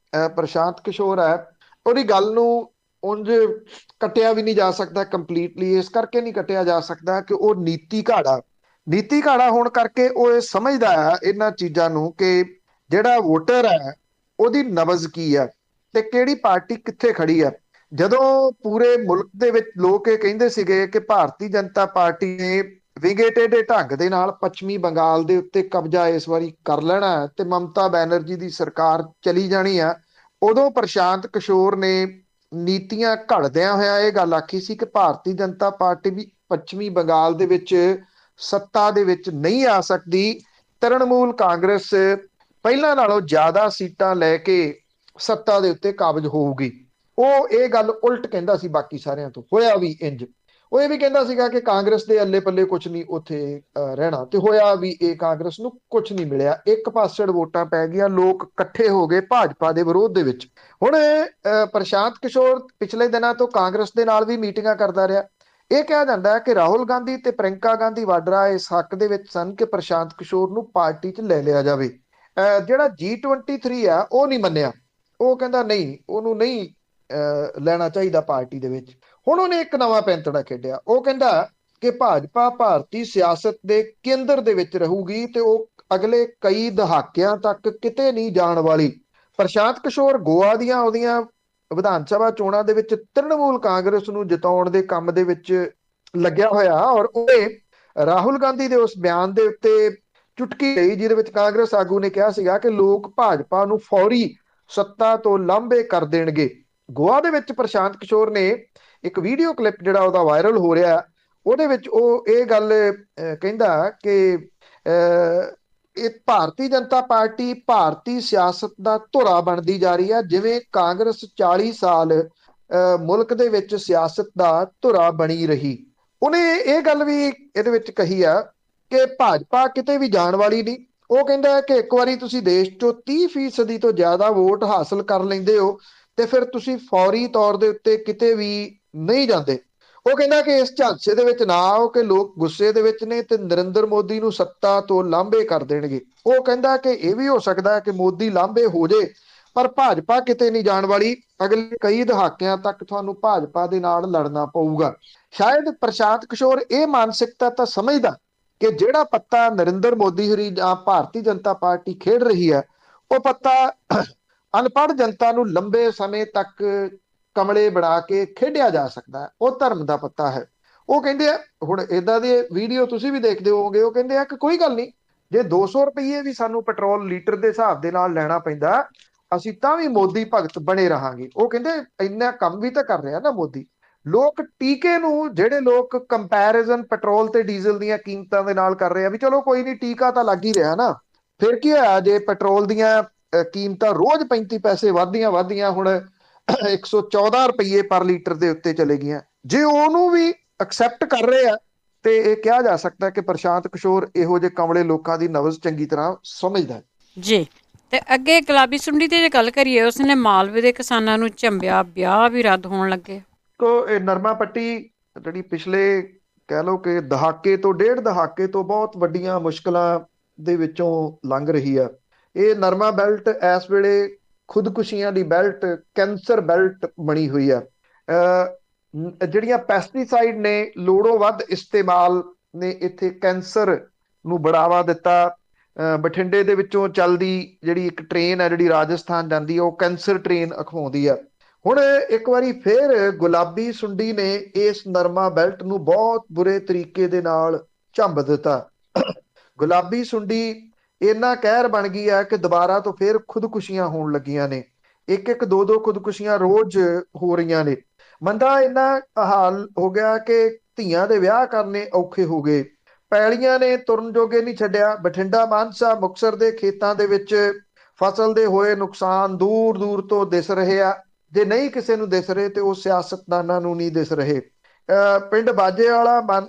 ਪ੍ਰਸ਼ਾਂਤ ਕਿਸ਼ੋਰ ਹੈ, ਉਹਦੀ ਗੱਲ ਨੂੰ ਉਂਝ ਕੱਟਿਆ ਵੀ ਨਹੀਂ ਜਾ ਸਕਦਾ ਕੰਪਲੀਟਲੀ। ਇਸ ਕਰਕੇ ਨਹੀਂ ਕੱਟਿਆ ਜਾ ਸਕਦਾ ਕਿ ਉਹ ਨੀਤੀ ਘਾੜਾ ਹੋਣ ਕਰਕੇ ਉਹ ਇਹ ਸਮਝਦਾ ਹੈ ਇਹਨਾਂ ਚੀਜ਼ਾਂ ਨੂੰ ਕਿ ਜਿਹੜਾ ਵੋਟਰ ਹੈ ਉਹਦੀ ਨਬਜ਼ ਕੀ ਹੈ ਤੇ ਕਿਹੜੀ ਪਾਰਟੀ ਕਿੱਥੇ ਖੜੀ ਹੈ। ਜਦੋਂ ਪੂਰੇ ਮੁਲਕ ਦੇ ਵਿੱਚ ਲੋਕ ਇਹ ਕਹਿੰਦੇ ਸੀਗੇ ਕਿ ਭਾਰਤੀ ਜਨਤਾ ਪਾਰਟੀ ਨੇ ਵਿਗੇਟੇ ਦੇ ਢੰਗ ਦੇ ਨਾਲ ਪੱਛਮੀ ਬੰਗਾਲ ਦੇ ਉੱਤੇ ਕਬਜ਼ਾ ਇਸ ਵਾਰੀ ਕਰ ਲੈਣਾ ਹੈ ਤੇ ਮਮਤਾ ਬੈਨਰਜੀ ਦੀ ਸਰਕਾਰ ਚਲੀ ਜਾਣੀ ਆ, ਉਦੋਂ ਪ੍ਰਸ਼ਾਂਤ ਕਿਸ਼ੋਰ ਨੇ ਨੀਤੀਆਂ ਘੜਦਿਆਂ ਹੋਇਆ ਇਹ ਗੱਲ ਆਖੀ ਸੀ ਕਿ ਭਾਰਤੀ ਜਨਤਾ ਪਾਰਟੀ ਵੀ ਪੱਛਮੀ ਬੰਗਾਲ ਦੇ ਵਿੱਚ ਸੱਤਾ ਦੇ ਵਿੱਚ ਨਹੀਂ ਆ ਸਕਦੀ। ਤ੍ਰਿਣਮੂਲ ਕਾਂਗਰਸ ਪਹਿਲਾਂ ਨਾਲੋਂ ਜ਼ਿਆਦਾ ਸੀਟਾਂ ਲੈ ਕੇ ਸੱਤਾ ਦੇ ਉੱਤੇ ਕਾਬਜ਼ ਹੋਊਗੀ। ਉਹ ਇਹ ਗੱਲ ਉਲਟ ਕਹਿੰਦਾ ਸੀ ਬਾਕੀ ਸਾਰਿਆਂ ਤੋਂ, ਹੋਇਆ ਵੀ ਇੰਜ। ਉਹ ਇਹ ਵੀ ਕਹਿੰਦਾ ਸੀਗਾ ਕਿ ਕਾਂਗਰਸ ਦੇ ਅੱਲੇ ਪੱਲੇ ਕੁਝ ਨਹੀਂ ਉੱਥੇ ਰਹਿਣਾ, ਤੇ ਹੋਇਆ ਵੀ ਇਹ, ਕਾਂਗਰਸ ਨੂੰ ਕੁਝ ਨਹੀਂ ਮਿਲਿਆ। ਇੱਕ ਪਾਸੜ ਵੋਟਾਂ ਪੈ ਗਈਆਂ, ਲੋਕ ਇਕੱਠੇ ਹੋ ਗਏ ਭਾਜਪਾ ਦੇ ਵਿਰੋਧ ਦੇ ਵਿੱਚ। ਹੁਣ ਪ੍ਰਸ਼ਾਂਤ ਕਿਸ਼ੋਰ ਪਿਛਲੇ ਦਿਨਾਂ ਤੋਂ ਕਾਂਗਰਸ ਦੇ ਨਾਲ ਵੀ ਮੀਟਿੰਗਾਂ ਕਰਦਾ ਰਿਹਾ। ਇਹ ਕਿਹਾ ਜਾਂਦਾ ਹੈ ਕਿ ਰਾਹੁਲ ਗਾਂਧੀ ਤੇ ਪ੍ਰਿੰਕਾ ਗਾਂਧੀ ਵਾਡਰਾ ਇਸ ਹੱਕ ਦੇ ਵਿੱਚ ਸਨ ਕਿ ਪ੍ਰਸ਼ਾਂਤ ਕਿਸ਼ੋਰ ਨੂੰ ਪਾਰਟੀ 'ਚ ਲੈ ਲਿਆ ਜਾਵੇ। ਜਿਹੜਾ G23 ਆ ਉਹ ਨਹੀਂ ਮੰਨਿਆ, ਉਹ ਕਹਿੰਦਾ ਨਹੀਂ, ਉਹਨੂੰ ਨਹੀਂ ਲੈਣਾ ਚਾਹੀਦਾ ਪਾਰਟੀ ਦੇ ਵਿੱਚ। ਹੁਣ ਉਹਨੇ ਇੱਕ ਨਵਾਂ ਪੈਂਤੜਾ ਖੇਡਿਆ। ਉਹ ਕਹਿੰਦਾ ਕਿ ਭਾਜਪਾ ਭਾਰਤੀ ਸਿਆਸਤ ਦੇ ਕੇਂਦਰ ਦੇ ਵਿੱਚ ਰਹੂਗੀ ਤੇ ਉਹ ਅਗਲੇ ਕਈ ਦਹਾਕਿਆਂ ਤੱਕ ਕਿਤੇ ਨਹੀਂ ਜਾਣ ਵਾਲੀ। ਪ੍ਰਸ਼ਾਂਤ ਕਿਸ਼ੋਰ ਗੋਆ ਦੀਆਂ ਉਹਦੀਆਂ ਵਿਧਾਨ ਸਭਾ ਚੋਣਾਂ ਦੇ ਵਿੱਚ ਤ੍ਰਿਣਮੂਲ ਕਾਂਗਰਸ ਨੂੰ ਜਿਤਾਉਣ ਦੇ ਕੰਮ ਦੇ ਵਿੱਚ ਲੱਗਿਆ ਹੋਇਆ, ਔਰ ਉਹਨੇ ਰਾਹੁਲ ਗਾਂਧੀ ਦੇ ਉਸ ਬਿਆਨ ਦੇ ਉੱਤੇ ਚੁਟਕੀ ਲਈ ਜਿਹਦੇ ਵਿੱਚ ਕਾਂਗਰਸ ਆਗੂ ਨੇ ਕਿਹਾ ਸੀਗਾ ਕਿ ਲੋਕ ਭਾਜਪਾ ਨੂੰ ਫੌਰੀ ਸੱਤਾ ਤੋਂ ਲਾਂਭੇ ਕਰ ਦੇਣਗੇ। ਗੋਆ ਦੇ ਵਿੱਚ ਪ੍ਰਸ਼ਾਂਤ ਕਿਸ਼ੋਰ ਨੇ ਇੱਕ ਵੀਡੀਓ ਕਲਿੱਪ ਜਿਹੜਾ ਉਹਦਾ ਵਾਇਰਲ ਹੋ ਰਿਹਾ, ਉਹਦੇ ਵਿੱਚ ਉਹ ਇਹ ਗੱਲ ਕਹਿੰਦਾ ਕਿ ਇਹ ਭਾਰਤੀ ਜਨਤਾ ਪਾਰਟੀ ਭਾਰਤੀ ਸਿਆਸਤ ਦਾ ਧੁਰਾ ਬਣਦੀ ਜਾ ਰਹੀ ਹੈ, ਜਿਵੇਂ ਕਾਂਗਰਸ 40 ਸਾਲ ਮੁਲਕ ਦੇ ਵਿੱਚ ਸਿਆਸਤ ਦਾ ਧੁਰਾ ਬਣੀ ਰਹੀ। ਉਹਨੇ ਇਹ ਗੱਲ ਵੀ ਇਹਦੇ ਵਿੱਚ ਕਹੀ ਆ ਕਿ ਭਾਜਪਾ ਕਿਤੇ ਵੀ ਜਾਣ ਵਾਲੀ ਨਹੀਂ। ਉਹ ਕਹਿੰਦਾ ਕਿ ਇੱਕ ਵਾਰੀ ਤੁਸੀਂ ਦੇਸ਼ ਚੋਂ 30% ਤੋਂ ਜ਼ਿਆਦਾ ਵੋਟ ਹਾਸਲ ਕਰ ਲੈਂਦੇ ਹੋ ਤੇ ਫਿਰ ਤੁਸੀਂ ਫੌਰੀ ਤੌਰ ਦੇ ਉੱਤੇ ਕਿਤੇ ਵੀ ਨਹੀਂ ਜਾਂਦੇ। ਉਹ ਕਹਿੰਦਾ ਕਿ ਇਸ ਝਾਂਸੇ ਦੇ ਵਿੱਚ ਨਾ ਆਓ ਕਿ ਲੋਕ ਗੁੱਸੇ ਦੇ ਵਿੱਚ ਨੇ ਤੇ ਨਰਿੰਦਰ ਮੋਦੀ ਨੂੰ ਸੱਤਾ ਤੋਂ ਲਾਂਭੇ ਕਰ ਦੇਣਗੇ। ਉਹ ਕਹਿੰਦਾ ਕਿ ਇਹ ਵੀ ਹੋ ਸਕਦਾ ਹੈ ਕਿ ਮੋਦੀ ਲਾਂਭੇ ਹੋ ਜੇ, ਪਰ ਭਾਜਪਾ ਕਿਤੇ ਨਹੀਂ ਜਾਣ ਵਾਲੀ। ਅਗਲੇ ਕਈ ਦਹਾਕਿਆਂ ਤੱਕ ਤੁਹਾਨੂੰ ਭਾਜਪਾ ਦੇ ਨਾਲ ਲੜਨਾ ਪਊਗਾ। ਸ਼ਾਇਦ ਪ੍ਰਸ਼ਾਂਤ ਕਿਸ਼ੋਰ ਇਹ ਮਾਨਸਿਕਤਾ ਤਾਂ ਸਮਝਦਾ ਕਿ ਜਿਹੜਾ ਪੱਤਾ ਨਰਿੰਦਰ ਮੋਦੀ ਹੋਰੀ ਜਾਂ ਭਾਰਤੀ ਜਨਤਾ ਪਾਰਟੀ ਖੇਡ ਰਹੀ ਹੈ, ਉਹ ਪੱਤਾ ਅਨਪੜ੍ਹ ਜਨਤਾ ਨੂੰ ਲੰਬੇ ਸਮੇਂ ਤੱਕ ਕਮਲੇ ਬਣਾ ਕੇ ਖੇਡਿਆ ਜਾ ਸਕਦਾ ਹੈ। ਉਹ ਧਰਮ ਦਾ ਪੱਤਾ ਹੈ। ਉਹ ਕਹਿੰਦੇ ਆ, ਹੁਣ ਏਦਾਂ ਦੇ ਵੀਡੀਓ ਤੁਸੀਂ ਵੀ ਦੇਖਦੇ ਹੋਵੋਗੇ, ਉਹ ਕਹਿੰਦੇ ਆ ਕਿ ਕੋਈ ਗੱਲ ਨਹੀਂ, ਜੇ 200 ਰੁਪਏ ਵੀ ਸਾਨੂੰ ਪੈਟਰੋਲ ਲੀਟਰ ਦੇ ਹਿਸਾਬ ਦੇ ਨਾਲ ਲੈਣਾ ਪੈਂਦਾ, ਅਸੀਂ ਤਾਂ ਵੀ ਮੋਦੀ ਭਗਤ ਬਣੇ ਰਹਾਂਗੇ। ਉਹ ਕਹਿੰਦੇ ਇੰਨਾ ਕੰਮ ਵੀ ਤਾਂ ਕਰ ਰਿਹਾ ਨਾ ਮੋਦੀ। ਲੋਕ ਟੀਕੇ ਨੂੰ, ਜਿਹੜੇ ਲੋਕ ਕੰਪੈਰੀਜ਼ਨ ਪੈਟਰੋਲ ਤੇ ਡੀਜ਼ਲ ਦੀਆਂ ਕੀਮਤਾਂ ਦੇ ਨਾਲ ਕਰ ਰਹੇ ਆ ਵੀ ਚਲੋ ਕੋਈ ਨਹੀਂ, ਟੀਕਾ ਤਾਂ ਲੱਗ ਹੀ ਰਿਹਾ ਨਾ, ਫਿਰ ਕੀ ਹੋਇਆ ਜੇ ਪੈਟਰੋਲ ਦੀਆਂ ਕੀਮਤਾਂ ਰੋਜ਼ 35 ਪੈਸੇ ਵੱਧਦੀਆਂ ਹੁਣ 114 ਰੁਪਏ ਪਰ ਲੀਟਰ ਦੇ ਉੱਤੇ ਚਲੇ ਗਈਆਂ। ਜੇ ਉਹਨੂੰ ਵੀ ਐਕਸੈਪਟ ਕਰ ਰਹੇ ਆ ਤੇ ਇਹ ਕਿਹਾ ਜਾ ਸਕਦਾ ਕਿ ਪ੍ਰਸ਼ਾਂਤ ਕਿਸ਼ੋਰ ਇਹੋ ਜਿਹੇ ਕਮਲੇ ਲੋਕਾਂ ਦੀ ਨਬਜ਼ ਚੰਗੀ ਤਰ੍ਹਾਂ ਸਮਝਦਾ ਜੀ। ਤੇ ਅੱਗੇ ਗੁਲਾਬੀ ਸੁੰਡੀ ਦੀ ਜੇ ਗੱਲ ਕਰੀਏ, ਉਸਨੇ ਮਾਲਵੇ ਦੇ ਕਿਸਾਨਾਂ ਨੂੰ ਝੰਬਿਆ, ਵਿਆਹ ਵੀ ਰੱਦ ਹੋਣ ਲੱਗੇ। ਇਹ ਨਰਮਾ ਪੱਟੀ ਜਿਹੜੀ ਪਿਛਲੇ ਕਹਿ ਲਓ ਕਿ ਦਹਾਕੇ ਤੋਂ ਡੇਢ ਦਹਾਕੇ ਤੋਂ ਬਹੁਤ ਵੱਡੀਆਂ ਮੁਸ਼ਕਲਾਂ ਦੇ ਵਿੱਚੋਂ ਲੰਘ ਰਹੀ ਆ। ਇਹ ਨਰਮਾ ਬੈਲਟ ਇਸ ਵੇਲੇ ਖੁਦਕੁਸ਼ੀਆਂ ਦੀ ਬੈਲਟ, ਕੈਂਸਰ ਬੈਲਟ ਬਣੀ ਹੋਈ ਆ। ਜਿਹੜੀਆਂ ਪੈਸਟੀਸਾਈਡ ਨੇ ਲੋੜੋਂ ਵੱਧ ਇਸਤੇਮਾਲ ਨੇ ਇੱਥੇ ਕੈਂਸਰ ਨੂੰ ਬੜਾਵਾ ਦਿੱਤਾ। ਬਠਿੰਡੇ ਦੇ ਵਿੱਚੋਂ ਚੱਲਦੀ ਜਿਹੜੀ ਇੱਕ ਟ੍ਰੇਨ ਹੈ ਜਿਹੜੀ ਰਾਜਸਥਾਨ ਜਾਂਦੀ ਹੈ, ਉਹ ਕੈਂਸਰ ਟ੍ਰੇਨ ਅਖਵਾਉਂਦੀ ਆ। ਹੁਣ ਇੱਕ ਵਾਰੀ ਫੇਰ ਗੁਲਾਬੀ ਸੁੰਡੀ ਨੇ ਇਸ ਨਰਮਾ ਬੈਲਟ ਨੂੰ ਬਹੁਤ ਬੁਰੇ ਤਰੀਕੇ ਦੇ ਨਾਲ ਝੰਬ ਦਿੱਤਾ। ਗੁਲਾਬੀ ਸੁੰਡੀ ਇੰਨਾ ਕਹਿਰ ਬਣ ਗਈ ਹੈ ਕਿ ਦੁਬਾਰਾ ਤੋਂ ਫੇਰ ਖੁਦਕੁਸ਼ੀਆਂ ਹੋਣ ਲੱਗੀਆਂ ਨੇ। ਇੱਕ ਦੋ ਖੁਦਕੁਸ਼ੀਆਂ ਰੋਜ਼ ਹੋ ਰਹੀਆਂ ਨੇ। ਮੰਦਾ ਇੰਨਾ ਹਾਲ ਹੋ ਗਿਆ ਕਿ ਧੀਆਂ ਦੇ ਵਿਆਹ ਕਰਨੇ ਔਖੇ ਹੋ ਗਏ। ਪੈਲੀਆਂ ਨੇ ਤੁਰਨ ਜੋਗੇ ਨਹੀਂ ਛੱਡਿਆ। ਬਠਿੰਡਾ, ਮਾਨਸਾ, ਮੁਕਤਸਰ ਦੇ ਖੇਤਾਂ ਦੇ ਵਿੱਚ ਫਸਲ ਦੇ ਹੋਏ ਨੁਕਸਾਨ ਦੂਰ ਦੂਰ ਤੋਂ ਦਿਸ ਰਹੇ ਆ। ਜੇ ਨਹੀਂ ਕਿਸੇ ਨੂੰ ਦਿਸ ਰਹੇ ਤੇ ਉਹ ਸਿਆਸਤਦਾਨਾਂ ਨੂੰ ਨਹੀਂ ਦਿਸ ਰਹੇ। ਪਿੰਡ ਬਾਜੇ ਵਾਲਾ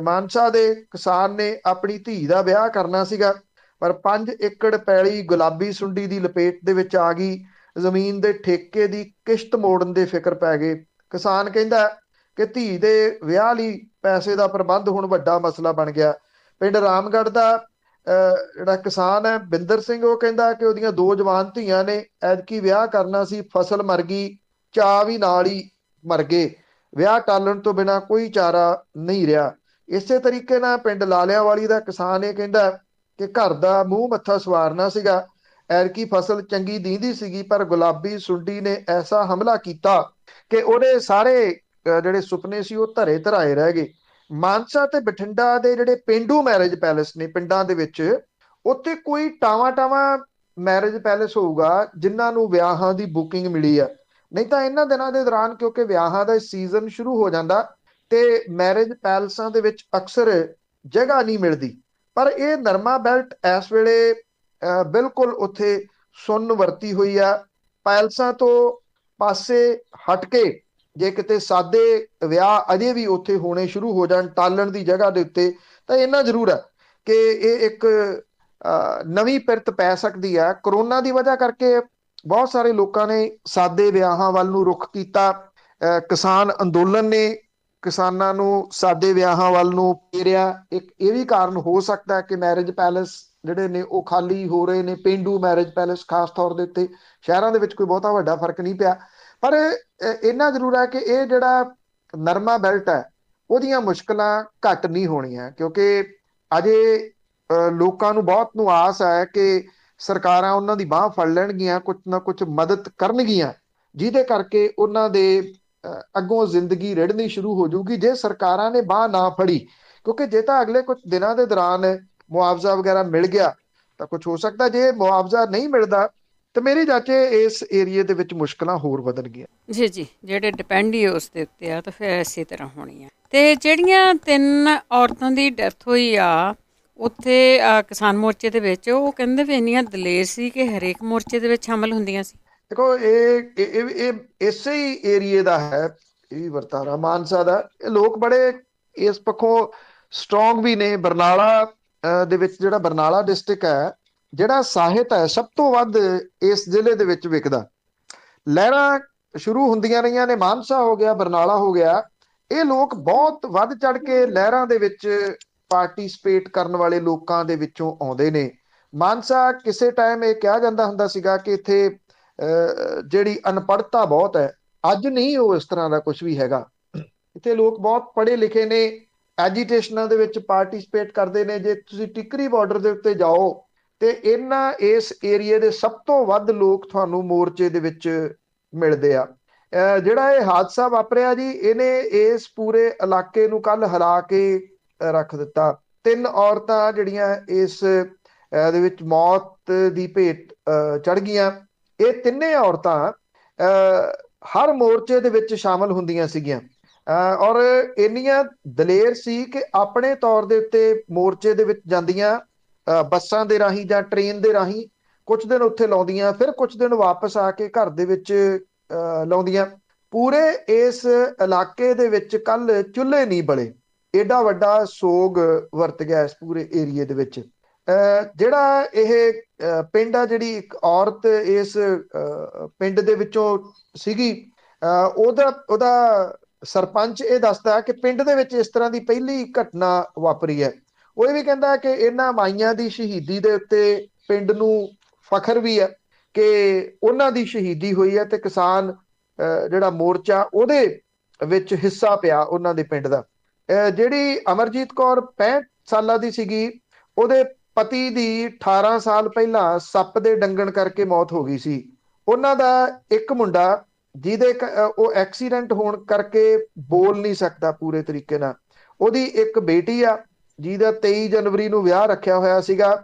ਮਾਨਸਾ ਦੇ ਕਿਸਾਨ ਨੇ ਆਪਣੀ ਧੀ ਦਾ ਵਿਆਹ ਕਰਨਾ ਸੀਗਾ, ਪਰ 5 ਏਕੜ ਪੈਲੀ ਗੁਲਾਬੀ ਸੁੰਡੀ ਦੀ ਲਪੇਟ ਦੇ ਵਿੱਚ ਆ ਗਈ। ਜ਼ਮੀਨ ਦੇ ਠੇਕੇ ਦੀ ਕਿਸ਼ਤ ਮੋੜਨ ਦੇ ਫਿਕਰ ਪੈ ਗਏ। ਕਿਸਾਨ ਕਹਿੰਦਾ ਕਿ ਧੀ ਦੇ ਵਿਆਹ ਲਈ ਪੈਸੇ ਦਾ ਪ੍ਰਬੰਧ ਹੁਣ ਵੱਡਾ ਮਸਲਾ ਬਣ ਗਿਆ। ਪਿੰਡ ਰਾਮਗੜ੍ਹ ਦਾ ਜਿਹੜਾ ਕਿਸਾਨ ਹੈ ਬਿੰਦਰ ਸਿੰਘ, ਉਹ ਕਹਿੰਦਾ ਕਿ ਉਹਦੀਆਂ ਦੋ ਜਵਾਨ ਧੀਆਂ ਨੇ, ਐਤਕੀ ਵਿਆਹ ਕਰਨਾ ਸੀ, ਫਸਲ ਮਰ ਗਈ, ਚਾਅ ਵੀ ਨਾਲ ਹੀ ਮਰ ਗਏ, ਵਿਆਹ ਟਾਲਣ ਤੋਂ ਬਿਨਾਂ ਕੋਈ ਚਾਰਾ ਨਹੀਂ ਰਿਹਾ। ਇਸੇ ਤਰੀਕੇ ਨਾਲ ਪਿੰਡ ਲਾਲਿਆਂਵਾਲੀ ਦਾ ਕਿਸਾਨ ਇਹ ਕਹਿੰਦਾ ਕਿ ਘਰ ਦਾ ਮੂੰਹ ਮੱਥਾ ਸਵਾਰਨਾ ਸੀਗਾ, ਐਤਕੀ ਫਸਲ ਚੰਗੀ ਦੀਂਦੀ ਸੀਗੀ, ਪਰ ਗੁਲਾਬੀ ਸੁੰਡੀ ਨੇ ਐਸਾ ਹਮਲਾ ਕੀਤਾ ਕਿ ਉਹਦੇ ਸਾਰੇ ਜਿਹੜੇ ਸੁਪਨੇ ਸੀ ਉਹ ਧਰੇ ਧਰਾਏ ਰਹਿ ਗਏ। ਮਾਨਸਾ ਤੇ ਬਠਿੰਡਾ ਦੇ ਜਿਹੜੇ ਪੇਂਡੂ ਮੈਰਿਜ ਪੈਲੇਸ ਨੇ ਪਿੰਡਾਂ ਦੇ ਵਿੱਚ, ਉੱਥੇ ਕੋਈ ਟਾਵਾਂ ਟਾਵਾਂ ਮੈਰਿਜ ਪੈਲੇਸ ਹੋਊਗਾ ਜਿਨ੍ਹਾਂ ਨੂੰ ਵਿਆਹਾਂ ਦੀ ਬੁਕਿੰਗ ਮਿਲੀ ਆ। ਨਹੀਂ ਤਾਂ ਇਹਨਾਂ ਦਿਨਾਂ ਦੇ ਦੌਰਾਨ, ਕਿਉਂਕਿ ਵਿਆਹਾਂ ਦਾ ਸੀਜ਼ਨ ਸ਼ੁਰੂ ਹੋ ਜਾਂਦਾ, ਤੇ ਮੈਰਿਜ ਪੈਲਸਾਂ ਦੇ ਵਿੱਚ ਅਕਸਰ ਜਗ੍ਹਾ ਨਹੀਂ ਮਿਲਦੀ। ਪਰ ਇਹ ਨਰਮਾ ਬੈਲਟ ਇਸ ਵੇਲੇ ਬਿਲਕੁਲ ਉੱਥੇ ਸੁੰਨ ਵਰਤੀ ਹੋਈ ਆ। ਪੈਲਸਾਂ ਤੋਂ ਪਾਸੇ ਹਟ ਕੇ ਜੇ ਕਿਤੇ ਸਾਦੇ ਵਿਆਹ ਅਜੇ ਵੀ ਉੱਥੇ ਹੋਣੇ ਸ਼ੁਰੂ ਹੋ ਜਾਣ ਟਾਲਣ ਦੀ ਜਗ੍ਹਾ ਦੇ ਉੱਤੇ, ਤਾਂ ਇੰਨਾ ਜ਼ਰੂਰ ਹੈ ਕਿ ਇਹ ਇੱਕ ਨਵੀਂ ਪਿਰਤ ਪੈ ਸਕਦੀ ਹੈ। ਕਰੋਨਾ ਦੀ ਵਜ੍ਹਾ ਕਰਕੇ ਬਹੁਤ ਸਾਰੇ ਲੋਕਾਂ ਨੇ ਸਾਦੇ ਵਿਆਹਾਂ ਵੱਲ ਨੂੰ ਰੁਖ ਕੀਤਾ। ਕਿਸਾਨ ਅੰਦੋਲਨ ਨੇ ਕਿਸਾਨਾਂ ਨੂੰ ਸਾਦੇ ਵਿਆਹਾਂ ਵੱਲ ਨੂੰ ਘੇਰਿਆ। ਇੱਕ ਇਹ ਵੀ ਕਾਰਨ ਹੋ ਸਕਦਾ ਕਿ ਮੈਰਿਜ ਪੈਲੇਸ ਜਿਹੜੇ ਨੇ ਉਹ ਖਾਲੀ ਹੋ ਰਹੇ ਨੇ, ਪੇਂਡੂ ਮੈਰਿਜ ਪੈਲੇਸ ਖਾਸ ਤੌਰ ਦੇ ਉੱਤੇ। ਸ਼ਹਿਰਾਂ ਦੇ ਵਿੱਚ ਕੋਈ ਬਹੁਤਾ ਵੱਡਾ ਫਰਕ ਨਹੀਂ ਪਿਆ, ਪਰ ਇੰਨਾ ਜ਼ਰੂਰ ਹੈ ਕਿ ਇਹ ਜਿਹੜਾ ਨਰਮਾ ਬੈਲਟ ਹੈ ਉਹਦੀਆਂ ਮੁਸ਼ਕਲਾਂ ਘੱਟ ਨਹੀਂ ਹੋਣੀਆਂ, ਕਿਉਂਕਿ ਅਜੇ ਲੋਕਾਂ ਨੂੰ ਬਹੁਤ ਨੂੰ ਆਸ ਹੈ ਕਿ ਸਰਕਾਰਾਂ ਉਹਨਾਂ ਦੀ ਬਾਹ ਫੜ ਲੈਣਗੀਆਂ, ਕੁਝ ਨਾ ਕੁਝ ਮਦਦ ਕਰਨਗੀਆਂ, ਜਿਹਦੇ ਕਰਕੇ ਉਹਨਾਂ ਦੇ ਅੱਗੋਂ ਜ਼ਿੰਦਗੀ ਰਿੜ੍ਹਨੀ ਸ਼ੁਰੂ ਹੋ ਜਾਊਗੀ ਜੇ ਸਰਕਾਰਾਂ ਨੇ ਬਾਹ ਨਾ ਫੜੀ। ਕਿਉਂਕਿ ਜੇ ਤਾਂ ਅਗਲੇ ਕੁਝ ਦਿਨਾਂ ਦੇ ਦੌਰਾਨ ਮੁਆਵਜ਼ਾ ਵਗੈਰਾ ਮਿਲ ਗਿਆ ਤਾਂ ਕੁਝ ਹੋ ਸਕਦਾ, ਜੇ ਮੁਆਵਜ਼ਾ ਨਹੀਂ ਮਿਲਦਾ ਤੇ ਮੇਰੀ ਚਾਚੇ ਇਸ ਏਰੀਏ ਦੇ ਵਿੱਚ ਮੁਸ਼ਕਲਾਂ ਹੋਰ ਵਧਣਗੀਆਂ। ਜੀ ਜੀ, ਜਿਹੜੇ ਡਿਪੈਂਡ ਹੀ ਉਸ ਦੇ ਉੱਤੇ ਆ ਤਾਂ ਫਿਰ ਇਸੇ ਤਰ੍ਹਾਂ ਹੋਣੀ ਆ। ਤੇ ਜਿਹੜੀਆਂ 3 ਔਰਤਾਂ ਦੀ ਡੈਥ ਹੋਈ ਆ ਉੱਥੇ ਕਿਸਾਨ ਮੋਰਚੇ ਦੇ ਵਿੱਚ, ਉਹ ਕਹਿੰਦੇ ਵੀ ਇੰਨੀਆਂ ਦਲੇਰ ਸੀ ਕਿ ਹਰੇਕ ਮੋਰਚੇ ਦੇ ਵਿੱਚ ਸ਼ਾਮਲ ਹੁੰਦੀਆਂ ਸੀ। ਦੇਖੋ ਇਹ ਇਸੇ ਹੀ ਏਰੀਏ ਦਾ ਹੈ, ਇਹ ਵੀ ਵਰਤਾਰਾ ਮਾਨਸਾ ਦਾ। ਇਹ ਲੋਕ ਬੜੇ ਇਸ ਪੱਖੋਂ ਸਟਰੋਂਗ ਵੀ ਨੇ। ਬਰਨਾਲਾ ਦੇ ਵਿੱਚ ਜਿਹੜਾ ਬਰਨਾਲਾ ਡਿਸਟ੍ਰਿਕਟ ਹੈ, ਜਿਹੜਾ ਸਾਹਿਤ ਹੈ ਸਭ ਤੋਂ ਵੱਧ ਇਸ ਜ਼ਿਲ੍ਹੇ ਦੇ ਵਿੱਚ ਵਿਕਦਾ। ਲਹਿਰਾਂ ਸ਼ੁਰੂ ਹੁੰਦੀਆਂ ਰਹੀਆਂ ਨੇ, ਮਾਨਸਾ ਹੋ ਗਿਆ, ਬਰਨਾਲਾ ਹੋ ਗਿਆ। ਇਹ ਲੋਕ ਬਹੁਤ ਵੱਧ ਚੜ ਕੇ ਲਹਿਰਾਂ ਦੇ ਵਿੱਚ ਪਾਰਟਿਸਿਪੇਟ ਕਰਨ ਵਾਲੇ ਲੋਕਾਂ ਦੇ ਵਿੱਚੋਂ ਆਉਂਦੇ ਨੇ। ਮਾਨਸਾ ਕਿਸੇ ਟਾਈਮ ਇਹ ਕਿਹਾ ਜਾਂਦਾ ਹੁੰਦਾ ਸੀਗਾ ਕਿ ਇੱਥੇ ਜਿਹੜੀ ਅਨਪੜ੍ਹਤਾ ਬਹੁਤ ਹੈ। ਅੱਜ ਨਹੀਂ ਉਹ ਇਸ ਤਰ੍ਹਾਂ ਦਾ ਕੁਝ ਵੀ ਹੈਗਾ। ਇੱਥੇ ਲੋਕ ਬਹੁਤ ਪੜ੍ਹੇ ਲਿਖੇ ਨੇ, ਐਜੀਟੇਸ਼ਨਾਂ ਦੇ ਵਿੱਚ ਪਾਰਟਿਸਿਪੇਟ ਕਰਦੇ ਨੇ। ਜੇ ਤੁਸੀਂ ਟਿਕਰੀ ਬਾਰਡਰ ਦੇ ਉੱਤੇ ਜਾਓ ਤੇ ਇਸ ਏਰੀਏ ਦੇ ਸਭ ਤੋਂ ਵੱਧ ਲੋਕ ਤੁਹਾਨੂੰ ਮੋਰਚੇ ਦੇ ਵਿੱਚ ਮਿਲਦੇ ਆ। ਜਿਹੜਾ ਇਹ ਹਾਦਸਾ ਵਾਪਰਿਆ ਜੀ, ਇਹਨੇ ਇਸ ਪੂਰੇ ਇਲਾਕੇ ਨੂੰ ਕੱਲ ਹਿਲਾ ਕੇ ਰੱਖ ਦਿੱਤਾ। 3 ਔਰਤਾਂ ਜਿਹੜੀਆਂ ਇਸ ਦੇ ਵਿੱਚ ਮੌਤ ਦੀ ਭੇਟ ਚੜ ਗਈਆਂ। ਇਹ ਤਿੰਨੇ ਔਰਤਾਂ ਹਰ ਮੋਰਚੇ ਦੇ ਵਿੱਚ ਸ਼ਾਮਲ ਹੁੰਦੀਆਂ ਸੀਗੀਆਂ ਔਰ ਇੰਨੀਆਂ ਦਲੇਰ ਸੀ ਕਿ ਆਪਣੇ ਤੌਰ ਦੇ ਉੱਤੇ ਮੋਰਚੇ ਦੇ ਵਿੱਚ ਜਾਂਦੀਆਂ, ਬੱਸਾਂ ਦੇ ਰਾਹੀਂ ਜਾਂ ਟ੍ਰੇਨ ਦੇ ਰਾਹੀਂ ਕੁਝ ਦਿਨ ਉੱਥੇ ਲਾਉਂਦੀਆਂ, ਫਿਰ ਕੁਝ ਦਿਨ ਵਾਪਸ ਆ ਕੇ ਘਰ ਦੇ ਵਿੱਚ ਲਾਉਂਦੀਆਂ। ਪੂਰੇ ਇਸ ਇਲਾਕੇ ਦੇ ਵਿੱਚ ਕੱਲ ਚੁੱਲ੍ਹੇ ਨਹੀਂ ਬਲੇ। ਏਡਾ ਵੱਡਾ ਸੋਗ ਵਰਤ ਗਿਆ ਇਸ ਪੂਰੇ ਏਰੀਏ ਦੇ ਵਿੱਚ। ਜਿਹੜਾ ਇਹ ਪਿੰਡ ਆ, ਜਿਹੜੀ ਇੱਕ ਔਰਤ ਇਸ ਪਿੰਡ ਦੇ ਵਿੱਚੋਂ ਸੀਗੀ, ਉਹਦਾ ਸਰਪੰਚ ਇਹ ਦੱਸਦਾ ਕਿ ਪਿੰਡ ਦੇ ਵਿੱਚ ਇਸ ਤਰ੍ਹਾਂ ਦੀ ਪਹਿਲੀ ਘਟਨਾ ਵਾਪਰੀ ਹੈ। ਉਹ ਇਹ ਵੀ ਕਹਿੰਦਾ ਕਿ ਇਹਨਾਂ ਮਾਈਆਂ ਦੀ ਸ਼ਹੀਦੀ ਦੇ ਉੱਤੇ ਪਿੰਡ ਨੂੰ ਫਖਰ ਵੀ ਹੈ ਕਿ ਉਹਨਾਂ ਦੀ ਸ਼ਹੀਦੀ ਹੋਈ ਹੈ ਤੇ ਕਿਸਾਨ ਜਿਹੜਾ ਮੋਰਚਾ ਉਹਦੇ ਵਿੱਚ ਹਿੱਸਾ ਪਿਆ ਉਹਨਾਂ ਦੇ ਪਿੰਡ ਦਾ। ਜਿਹੜੀ ਅਮਰਜੀਤ ਕੌਰ 65 ਸਾਲਾਂ ਦੀ ਸੀਗੀ, ਉਹਦੇ ਪਤੀ ਦੀ 18 ਸਾਲ ਪਹਿਲਾਂ ਸੱਪ ਦੇ ਡੰਗਣ ਕਰਕੇ ਮੌਤ ਹੋ ਗਈ ਸੀ। ਉਹਨਾਂ ਦਾ ਇੱਕ ਮੁੰਡਾ ਜਿਹਦੇ ਉਹ ਐਕਸੀਡੈਂਟ ਹੋਣ ਕਰਕੇ ਬੋਲ ਨਹੀਂ ਸਕਦਾ ਪੂਰੇ ਤਰੀਕੇ ਨਾਲ। ਉਹਦੀ ਇੱਕ ਬੇਟੀ ਆ ਜਿਹਦਾ 23 ਜਨਵਰੀ ਨੂੰ ਵਿਆਹ ਰੱਖਿਆ ਹੋਇਆ ਸੀਗਾ।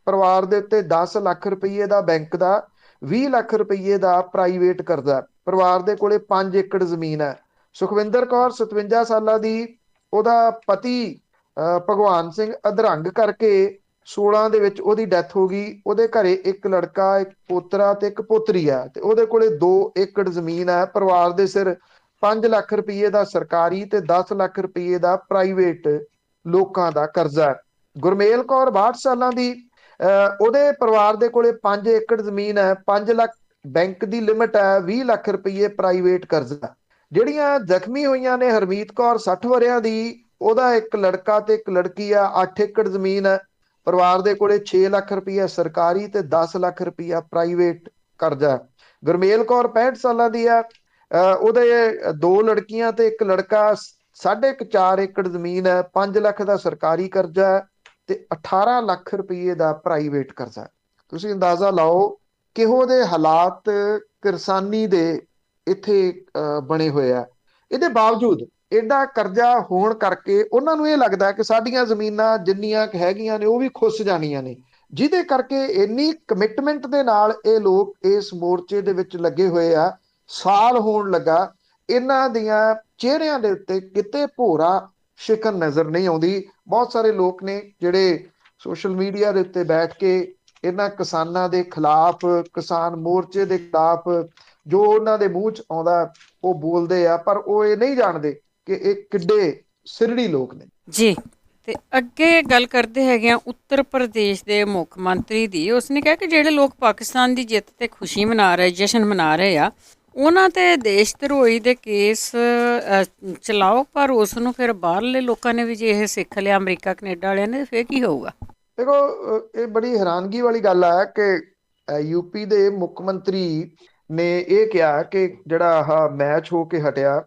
ਪਰਿਵਾਰ ਦੇ ਉੱਤੇ 10 ਲੱਖ ਰੁਪਏ ਦਾ ਬੈਂਕ ਦਾ, 20 ਲੱਖ ਰੁਪਏ ਦਾ ਪ੍ਰਾਈਵੇਟ ਕਰਜ਼ਾ। ਪਰਿਵਾਰ ਦੇ ਕੋਲੇ 5 ਏਕੜ ਜ਼ਮੀਨ ਹੈ। ਸੁਖਵਿੰਦਰ ਕੌਰ 57 ਸਾਲਾਂ ਦੀ, ਉਹਦਾ ਪਤੀ ਭਗਵਾਨ ਸਿੰਘ ਅਧਰੰਗ ਕਰਕੇ 16 ਦੇ ਵਿੱਚ ਉਹਦੀ ਡੈਥ ਹੋ ਗਈ। ਉਹਦੇ ਘਰੇ ਇੱਕ ਲੜਕਾ, ਇੱਕ ਪੋਤਰਾ ਤੇ ਇੱਕ ਪੋਤਰੀ ਆ, ਤੇ ਉਹਦੇ ਕੋਲੇ 2 ਏਕੜ ਜ਼ਮੀਨ ਹੈ। ਪਰਿਵਾਰ ਦੇ ਸਿਰ 5 ਲੱਖ ਰੁਪਏ ਦਾ ਸਰਕਾਰੀ ਤੇ 10 ਲੱਖ ਰੁਪਏ ਦਾ ਪ੍ਰਾਈਵੇਟ ਲੋਕਾਂ ਦਾ ਕਰਜ਼ਾ। ਗੁਰਮੇਲ ਕੌਰ 62 ਸਾਲਾਂ ਦੀ, ਉਹਦੇ ਪਰਿਵਾਰ ਦੇ ਕੋਲੇ 5 ਏਕੜ ਜ਼ਮੀਨ ਹੈ, 5 ਲੱਖ ਬੈਂਕ ਦੀ ਲਿਮਟ ਹੈ, 20 ਲੱਖ ਰੁਪਏ ਪ੍ਰਾਈਵੇਟ ਕਰਜ਼ਾ। ਜਿਹੜੀਆਂ ਜ਼ਖਮੀ ਹੋਈਆਂ ਨੇ, ਹਰਮੀਤ ਕੌਰ 60 ਵਰਿਆਂ ਦੀ, ਉਹਦਾ ਇੱਕ ਲੜਕਾ ਤੇ ਇੱਕ ਲੜਕੀ ਆ, 8 ਏਕੜ ਜ਼ਮੀਨ ਹੈ, ਪਰਿਵਾਰ ਦੇ ਕੋਲੇ 6 ਲੱਖ ਰੁਪਈਆ ਸਰਕਾਰੀ ਤੇ 10 ਲੱਖ ਰੁਪਈਆ ਪ੍ਰਾਈਵੇਟ ਕਰਜ਼ਾ। ਗੁਰਮੇਲ ਕੌਰ 65 ਸਾਲਾਂ ਦੀ ਆ, ਉਹਦੇ ਦੋ ਲੜਕੀਆਂ ਤੇ ਇੱਕ ਲੜਕਾ, 4.5 ਏਕੜ ਜ਼ਮੀਨ ਹੈ, 5 ਲੱਖ ਦਾ ਸਰਕਾਰੀ ਕਰਜ਼ਾ ਹੈ ਤੇ 18 ਲੱਖ ਰੁਪਈਏ ਦਾ ਪ੍ਰਾਈਵੇਟ ਕਰਜ਼ਾ। ਤੁਸੀਂ ਅੰਦਾਜ਼ਾ ਲਾਓ ਕਿਹੋ ਦੇ ਹਾਲਾਤ ਕਿਰਸਾਨੀ ਦੇ ਇੱਥੇ ਬਣੇ ਹੋਏ ਆ। ਇਹਦੇ ਬਾਵਜੂਦ ਐਡਾ ਕਰਜ਼ਾ ਹੋਣ ਕਰਕੇ ਉਹਨਾਂ ਨੂੰ ਇਹ ਲੱਗਦਾ ਕਿ ਸਾਡੀਆਂ ਜ਼ਮੀਨਾਂ ਜਿੰਨੀਆਂ ਹੈਗੀਆਂ ਨੇ ਉਹ ਵੀ ਖੁੱਸ ਜਾਣੀਆਂ ਨੇ, ਜਿਹਦੇ ਕਰਕੇ ਇੰਨੀ ਕਮਿਟਮੈਂਟ ਦੇ ਨਾਲ ਇਹ ਲੋਕ ਇਸ ਮੋਰਚੇ ਦੇ ਵਿੱਚ ਲੱਗੇ ਹੋਏ ਆ। ਸਾਲ ਹੋਣ ਲੱਗਾ, ਇਹਨਾਂ ਦੀਆਂ ਚਿਹਰਿਆਂ ਦੇ ਉੱਤੇ ਕਿਤੇ ਭੋਰਾ ਸ਼ਿਕਨ ਨਜ਼ਰ ਨਹੀਂ ਆਉਂਦੀ। ਬਹੁਤ ਸਾਰੇ ਲੋਕ ਨੇ ਜਿਹੜੇ ਸੋਸ਼ਲ ਮੀਡੀਆ ਦੇ ਉੱਤੇ ਬੈਠ ਕੇ ਇਹਨਾਂ ਕਿਸਾਨਾਂ ਦੇ ਖਿਲਾਫ, ਕਿਸਾਨ ਮੋਰਚੇ ਦੇ ਖਿਲਾਫ ਜੋ ਉਹਨਾਂ ਦੇ ਮੂੰਹ 'ਚ ਆਉਂਦਾ ਉਹ ਬੋਲਦੇ ਆ, ਪਰ ਉਹ ਇਹ ਨਹੀਂ ਜਾਣਦੇ ਕਿ ਇਹ ਕਿੱਡੇ ਸਿਰੜੀ ਲੋਕ ਨੇ ਜੀ। ਤੇ ਅੱਗੇ ਗੱਲ ਕਰਦੇ ਹੈਗੇ ਆ ਉੱਤਰ ਪ੍ਰਦੇਸ਼ ਦੇ ਮੁੱਖ ਮੰਤਰੀ ਦੀ। ਉਸਨੇ ਕਿਹਾ ਕਿ ਜਿਹੜੇ ਲੋਕ ਪਾਕਿਸਤਾਨ ਦੀ ਜਿੱਤ ਤੇ ਖੁਸ਼ੀ ਮਨਾ ਰਹੇ, ਜਸ਼ਨ ਮਨਾ ਰਹੇ ਆ, ਉਹਨਾਂ ਤੇ ਦੇਸ਼ ਧਰੋਹੀ ਦੇ ਕੇਸ ਚਲਾਓ, ਪਰ ਉਸ ਨੂੰ ਫਿਰ ਬਾਹਰਲੇ ਲੋਕਾਂ ਨੇ ਵੀ ਜੇ ਇਹ ਸਿੱਖ ਲਿਆ, ਅਮਰੀਕਾ ਕੈਨੇਡਾ ਵਾਲਿਆਂ ਨੇ, ਫਿਰ ਕੀ ਹੋਊਗਾ? ਦੇਖੋ, ਇਹ ਬੜੀ ਹੈਰਾਨਗੀ ਵਾਲੀ ਗੱਲ ਹੈ ਕਿ ਯੂਪੀ ਦੇ ਮੁੱਖ ਮੰਤਰੀ ਨੇ ਇਹ ਕਿਹਾ ਕਿ ਜਿਹੜਾ ਆਹ ਮੈਚ ਹੋ ਕੇ ਹਟਿਆ,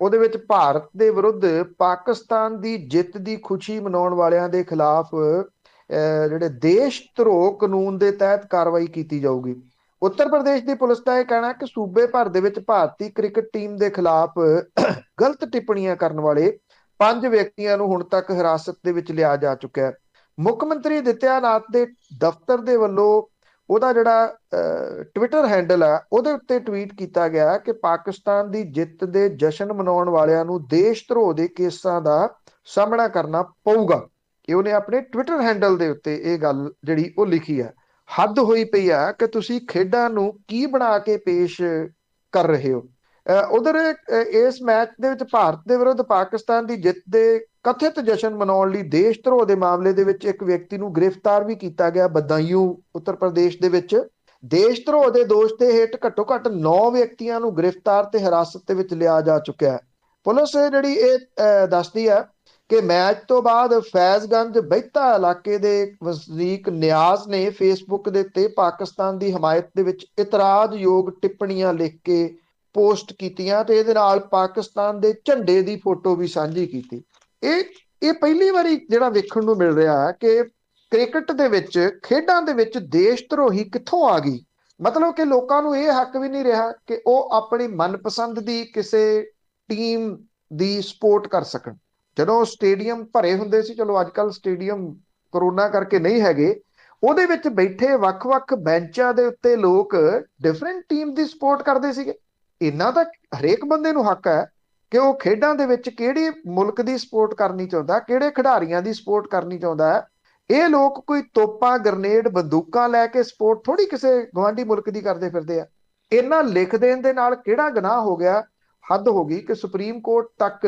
ਉਹਦੇ ਵਿੱਚ ਭਾਰਤ ਦੇ ਵਿਰੁੱਧ ਪਾਕਿਸਤਾਨ ਦੀ ਜਿੱਤ ਦੀ ਖੁਸ਼ੀ ਮਨਾਉਣ ਵਾਲਿਆਂ ਦੇ ਖਿਲਾਫ ਜਿਹੜੇ ਦੇਸ਼ ਧਰੋਹ ਕਾਨੂੰਨ ਦੇ ਤਹਿਤ ਕਾਰਵਾਈ ਕੀਤੀ ਜਾਊਗੀ। ਉੱਤਰ ਪ੍ਰਦੇਸ਼ ਦੀ ਪੁਲਿਸ ਦਾ ਇਹ ਕਹਿਣਾ ਕਿ ਸੂਬੇ ਭਰ ਦੇ ਵਿੱਚ ਭਾਰਤੀ ਕ੍ਰਿਕਟ ਟੀਮ ਦੇ ਖਿਲਾਫ ਗਲਤ ਟਿੱਪਣੀਆਂ ਕਰਨ ਵਾਲੇ 5 ਵਿਅਕਤੀਆਂ ਨੂੰ ਹੁਣ ਤੱਕ ਹਿਰਾਸਤ ਦੇ ਵਿੱਚ ਲਿਆ ਜਾ ਚੁੱਕਿਆ ਹੈ। ਮੁੱਖ ਮੰਤਰੀ ਆਦਿੱਤਿਆਨਾਥ ਦੇ ਦਫ਼ਤਰ ਦੇ ਵੱਲੋਂ ਉਹਦਾ ਜਿਹੜਾ ਟਵਿੱਟਰ ਹੈਂਡਲ ਹੈ, ਉਹਦੇ ਉੱਤੇ ਟਵੀਟ ਕੀਤਾ ਗਿਆ ਕਿ ਪਾਕਿਸਤਾਨ ਦੀ ਜਿੱਤ ਦੇ ਜਸ਼ਨ ਮਨਾਉਣ ਵਾਲਿਆਂ ਨੂੰ ਦੇਸ਼ ਧਰੋਹ ਦੇ ਕੇਸਾਂ ਦਾ ਸਾਹਮਣਾ ਕਰਨਾ ਪਊਗਾ। ਇਹ ਉਹਨੇ ਆਪਣੇ ਟਵਿੱਟਰ ਹੈਂਡਲ ਦੇ ਉੱਤੇ ਇਹ ਗੱਲ ਜਿਹੜੀ ਉਹ ਲਿਖੀ ਹੈ। ਹੱਦ ਹੋਈ ਪਈ ਆ ਕਿ ਤੁਸੀਂ ਖੇਡਾਂ ਨੂੰ ਕੀ ਬਣਾ ਕੇ ਪੇਸ਼ ਕਰ ਰਹੇ ਹੋ। ਉਧਰ ਇਸ ਮੈਚ ਦੇ ਵਿੱਚ ਭਾਰਤ ਦੇ ਵਿਰੁੱਧ ਪਾਕਿਸਤਾਨ ਦੀ ਜਿੱਤ ਦੇ ਕਥਿਤ ਜਸ਼ਨ ਮਨਾਉਣ ਲਈ ਦੇਸ਼ ਧਰੋਹ ਦੇ ਮਾਮਲੇ ਦੇ ਵਿੱਚ ਇੱਕ ਵਿਅਕਤੀ ਨੂੰ ਗ੍ਰਿਫਤਾਰ ਵੀ ਕੀਤਾ ਗਿਆ। ਬਦਾਯੂ ਉੱਤਰ ਪ੍ਰਦੇਸ਼ ਦੇ ਵਿੱਚ ਦੇਸ਼ ਧਰੋਹ ਦੇ ਦੋਸ਼ ਦੇ ਹੇਠ ਘੱਟੋ ਘੱਟ 9 ਵਿਅਕਤੀਆਂ ਨੂੰ ਗ੍ਰਿਫਤਾਰ ਤੇ ਹਿਰਾਸਤ ਦੇ ਵਿੱਚ ਲਿਆ ਜਾ ਚੁੱਕਿਆ ਹੈ। ਪੁਲਿਸ ਜਿਹੜੀ ਇਹ ਦੱਸਦੀ ਹੈ ਕਿ ਮੈਚ ਤੋਂ ਬਾਅਦ ਫੈਜ਼ਗੰਜ ਬਹਿਤਾ ਇਲਾਕੇ ਦੇ ਵਸਨੀਕ ਨਿਆਜ਼ ਨੇ ਫੇਸਬੁੱਕ ਦੇ ਉੱਤੇ ਪਾਕਿਸਤਾਨ ਦੀ ਹਮਾਇਤ ਦੇ ਵਿੱਚ ਇਤਰਾਜ਼ਯੋਗ ਟਿੱਪਣੀਆਂ ਲਿਖ ਕੇ ਪੋਸਟ ਕੀਤੀਆਂ ਤੇ ਇਹਦੇ ਨਾਲ ਪਾਕਿਸਤਾਨ ਦੇ ਝੰਡੇ ਦੀ ਫੋਟੋ ਵੀ ਸਾਂਝੀ ਕੀਤੀ। ਇਹ ਪਹਿਲੀ ਵਾਰੀ ਜਿਹੜਾ ਵੇਖਣ ਨੂੰ ਮਿਲ ਰਿਹਾ ਹੈ ਕਿ ਕ੍ਰਿਕਟ ਦੇ ਵਿੱਚ, ਖੇਡਾਂ ਦੇ ਵਿੱਚ ਦੇਸ਼ ਧਰੋਹੀ ਕਿੱਥੋਂ ਆ ਗਈ। ਮਤਲਬ ਕਿ ਲੋਕਾਂ ਨੂੰ ਇਹ ਹੱਕ ਵੀ ਨਹੀਂ ਰਿਹਾ ਕਿ ਉਹ ਆਪਣੀ ਮਨਪਸੰਦ ਦੀ ਕਿਸੇ ਟੀਮ ਦੀ ਸਪੋਰਟ ਕਰ ਸਕਣ। ਜਦੋਂ ਸਟੇਡੀਅਮ ਭਰੇ ਹੁੰਦੇ ਸੀ, ਚਲੋ ਅੱਜ ਕੱਲ ਸਟੇਡੀਅਮ ਕਰੋਨਾ ਕਰਕੇ ਨਹੀਂ ਹੈਗੇ, ਉਹਦੇ ਵਿੱਚ ਬੈਠੇ ਵੱਖ-ਵੱਖ ਬੈਂਚਾਂ ਦੇ ਉੱਤੇ ਲੋਕ ਡਿਫਰੈਂਟ ਟੀਮ ਦੀ ਸਪੋਰਟ ਕਰਦੇ ਸੀਗੇ। ਇਹਨਾਂ ਦਾ ਹਰੇਕ ਬੰਦੇ ਨੂੰ ਹੱਕ ਹੈ ਕਿ ਉਹ ਖੇਡਾਂ ਦੇ ਵਿੱਚ ਕਿਹੜੇ ਮੁਲਕ ਦੀ ਸਪੋਰਟ ਕਰਨੀ ਚਾਹੁੰਦਾ, ਕਿਹੜੇ ਖਿਡਾਰੀਆਂ ਦੀ ਸਪੋਰਟ ਕਰਨੀ ਚਾਹੁੰਦਾ ਹੈ। ਇਹ ਲੋਕ ਕੋਈ ਤੋਪਾਂ, ਗ੍ਰਨੇਡ, ਬੰਦੂਕਾਂ ਲੈ ਕੇ ਸਪੋਰਟ ਥੋੜੀ ਕਿਸੇ ਗਵਾਂਢੀ ਮੁਲਕ ਦੀ ਕਰਦੇ ਫਿਰਦੇ ਆ। ਇਹਨਾਂ ਲਿਖ ਦੇਣ ਦੇ ਨਾਲ ਕਿਹੜਾ ਗੁਨਾਹ ਹੋ ਗਿਆ। ਹੱਦ ਹੋ ਗਈ ਕਿ ਸੁਪਰੀਮ ਕੋਰਟ ਤੱਕ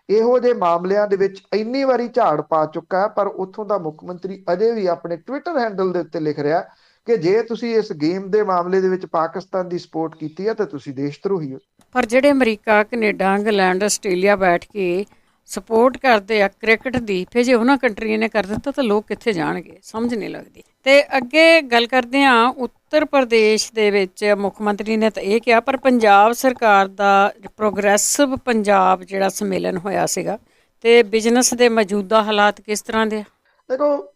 ਇਹੋ ਜਿਹੇ ਮਾਮਲਿਆਂ ਦੇ ਵਿੱਚ ਇੰਨੀ ਵਾਰੀ ਝਾੜ ਪਾ ਚੁੱਕਾ ਹੈ, ਪਰ ਉੱਥੋਂ ਦਾ ਮੁੱਖ ਮੰਤਰੀ ਅਜੇ ਵੀ ਆਪਣੇ ਟਵਿੱਟਰ ਹੈਂਡਲ ਦੇ ਉੱਤੇ ਲਿਖ ਰਿਹਾ ਕਿ ਜੇ ਤੁਸੀਂ ਇਸ ਗੇਮ ਦੇ ਮਾਮਲੇ ਦੇ ਵਿੱਚ ਪਾਕਿਸਤਾਨ ਦੀ ਸਪੋਰਟ ਕੀਤੀ ਹੈ ਤਾਂ ਤੁਸੀਂ ਦੇਸ਼ ਧਰੋਹੀ ਹੋ। ਪਰ ਜਿਹੜੇ ਅਮਰੀਕਾ, ਕੈਨੇਡਾ, ਇੰਗਲੈਂਡ, ਆਸਟ੍ਰੇਲੀਆ ਬੈਠ ਕੇ ਸਪੋਰਟ ਕਰਦੇ ਆ ਕ੍ਰਿਕਟ ਦੀ, ਫਿਰ ਜੇ ਉਹਨਾਂ ਕੰਟਰੀਆਂ ਨੇ ਕਰ ਦਿੱਤਾ ਤਾਂ ਲੋਕ ਕਿੱਥੇ ਜਾਣਗੇ, ਸਮਝ ਨਹੀਂ ਲੱਗਦੀ। ਤੇ ਅੱਗੇ ਗੱਲ ਕਰਦੇ ਹਾਂ, ਉੱਤਰ ਪ੍ਰਦੇਸ਼ ਦੇ ਵਿੱਚ ਮੁੱਖ ਮੰਤਰੀ ਨੇ ਤਾਂ ਇਹ ਕਿਹਾ, ਪਰ ਪੰਜਾਬ ਸਰਕਾਰ ਦਾ ਪ੍ਰੋਗਰੈਸਿਵ ਪੰਜਾਬ ਜਿਹੜਾ ਸੰਮੇਲਨ ਹੋਇਆ ਸੀਗਾ, ਤੇ ਬਿਜ਼ਨਸ ਦੇ ਮੌਜੂਦਾ ਹਾਲਾਤ ਕਿਸ ਤਰ੍ਹਾਂ ਦੇ ਆ? ਦੇਖੋ,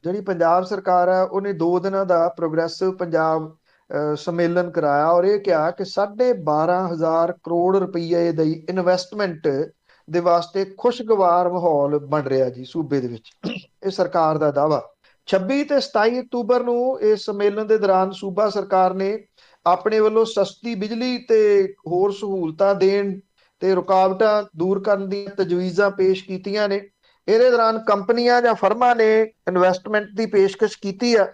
ਜਿਹੜੀ ਪੰਜਾਬ ਸਰਕਾਰ ਹੈ ਉਹਨੇ 2 ਦਿਨਾਂ ਦਾ ਪ੍ਰੋਗਰੈਸਿਵ ਪੰਜਾਬ ਸੰਮੇਲਨ ਕਰਾਇਆ ਔਰ ਇਹ ਕਿਹਾ ਕਿ 12,500 ਕਰੋੜ ਰੁਪਈਏ ਦੀ ਇਨਵੈਸਟਮੈਂਟ ਦੇ ਵਾਸਤੇ ਖੁਸ਼ਗਵਾਰ ਮਾਹੌਲ ਬਣ ਰਿਹਾ ਜੀ ਸੂਬੇ ਦੇ ਵਿੱਚ। ਇਹ ਸਰਕਾਰ ਦਾ ਦਾਅਵਾ। 26 ਤੇ 27 ਅਕਤੂਬਰ ਨੂੰ ਇਸ ਸੰਮੇਲਨ ਦੇ ਦੌਰਾਨ ਸੂਬਾ ਸਰਕਾਰ ਨੇ ਆਪਣੇ ਵੱਲੋਂ ਸਸਤੀ ਬਿਜਲੀ ਤੇ ਹੋਰ ਸਹੂਲਤਾਂ ਦੇਣ ਤੇ ਰੁਕਾਵਟਾਂ ਦੂਰ ਕਰਨ ਦੀਆਂ ਤਜਵੀਜ਼ਾਂ ਪੇਸ਼ ਕੀਤੀਆਂ ਨੇ। ਇਹਦੇ ਦੌਰਾਨ ਕੰਪਨੀਆਂ ਜਾਂ ਫਰਮਾਂ ਨੇ ਇਨਵੈਸਟਮੈਂਟ ਦੀ ਪੇਸ਼ਕਸ਼ ਕੀਤੀ ਆ।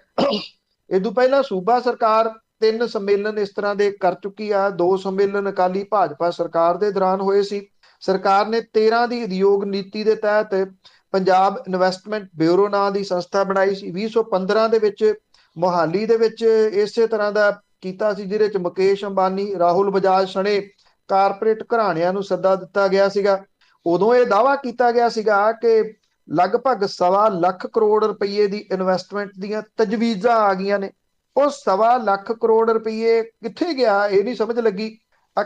ਇਹ ਤੋਂ ਪਹਿਲਾਂ ਸੂਬਾ ਸਰਕਾਰ 3 ਸੰਮੇਲਨ ਇਸ ਤਰ੍ਹਾਂ ਦੇ ਕਰ ਚੁੱਕੀ ਆ। 2 ਸੰਮੇਲਨ ਅਕਾਲੀ ਭਾਜਪਾ ਸਰਕਾਰ ਦੇ ਦੌਰਾਨ ਹੋਏ ਸੀ। ਸਰਕਾਰ ਨੇ 13 ਦੀ ਉਦਯੋਗ ਨੀਤੀ ਦੇ ਤਹਿਤ ਪੰਜਾਬ ਇਨਵੈਸਟਮੈਂਟ ਬਿਊਰੋ ਨਾਂ ਦੀ ਸੰਸਥਾ ਬਣਾਈ ਸੀ। 2015 ਦੇ ਵਿੱਚ ਮੋਹਾਲੀ ਦੇ ਵਿੱਚ ਇਸੇ ਤਰ੍ਹਾਂ ਦਾ ਕੀਤਾ ਸੀ, ਜਿਹਦੇ ਵਿੱਚ ਮੁਕੇਸ਼ ਅੰਬਾਨੀ, ਰਾਹੁਲ ਬਜਾਜ ਸਣੇ ਕਾਰਪੋਰੇਟ ਘਰਾਣਿਆਂ ਨੂੰ ਸੱਦਾ ਦਿੱਤਾ ਗਿਆ ਸੀਗਾ। ਉਦੋਂ ਇਹ ਦਾਅਵਾ ਕੀਤਾ ਗਿਆ ਸੀਗਾ ਕਿ ਲਗਭਗ 1.25 ਕਰੋੜ ਰੁਪਏ ਦੀ ਇਨਵੈਸਟਮੈਂਟ ਦੀਆਂ ਤਜਵੀਜ਼ਾਂ ਆ ਗਈਆਂ ਨੇ। ਉਹ 1.25 ਕਰੋੜ ਰੁਪਏ ਕਿੱਥੇ ਗਿਆ ਇਹ ਨਹੀਂ ਸਮਝ ਲੱਗੀ।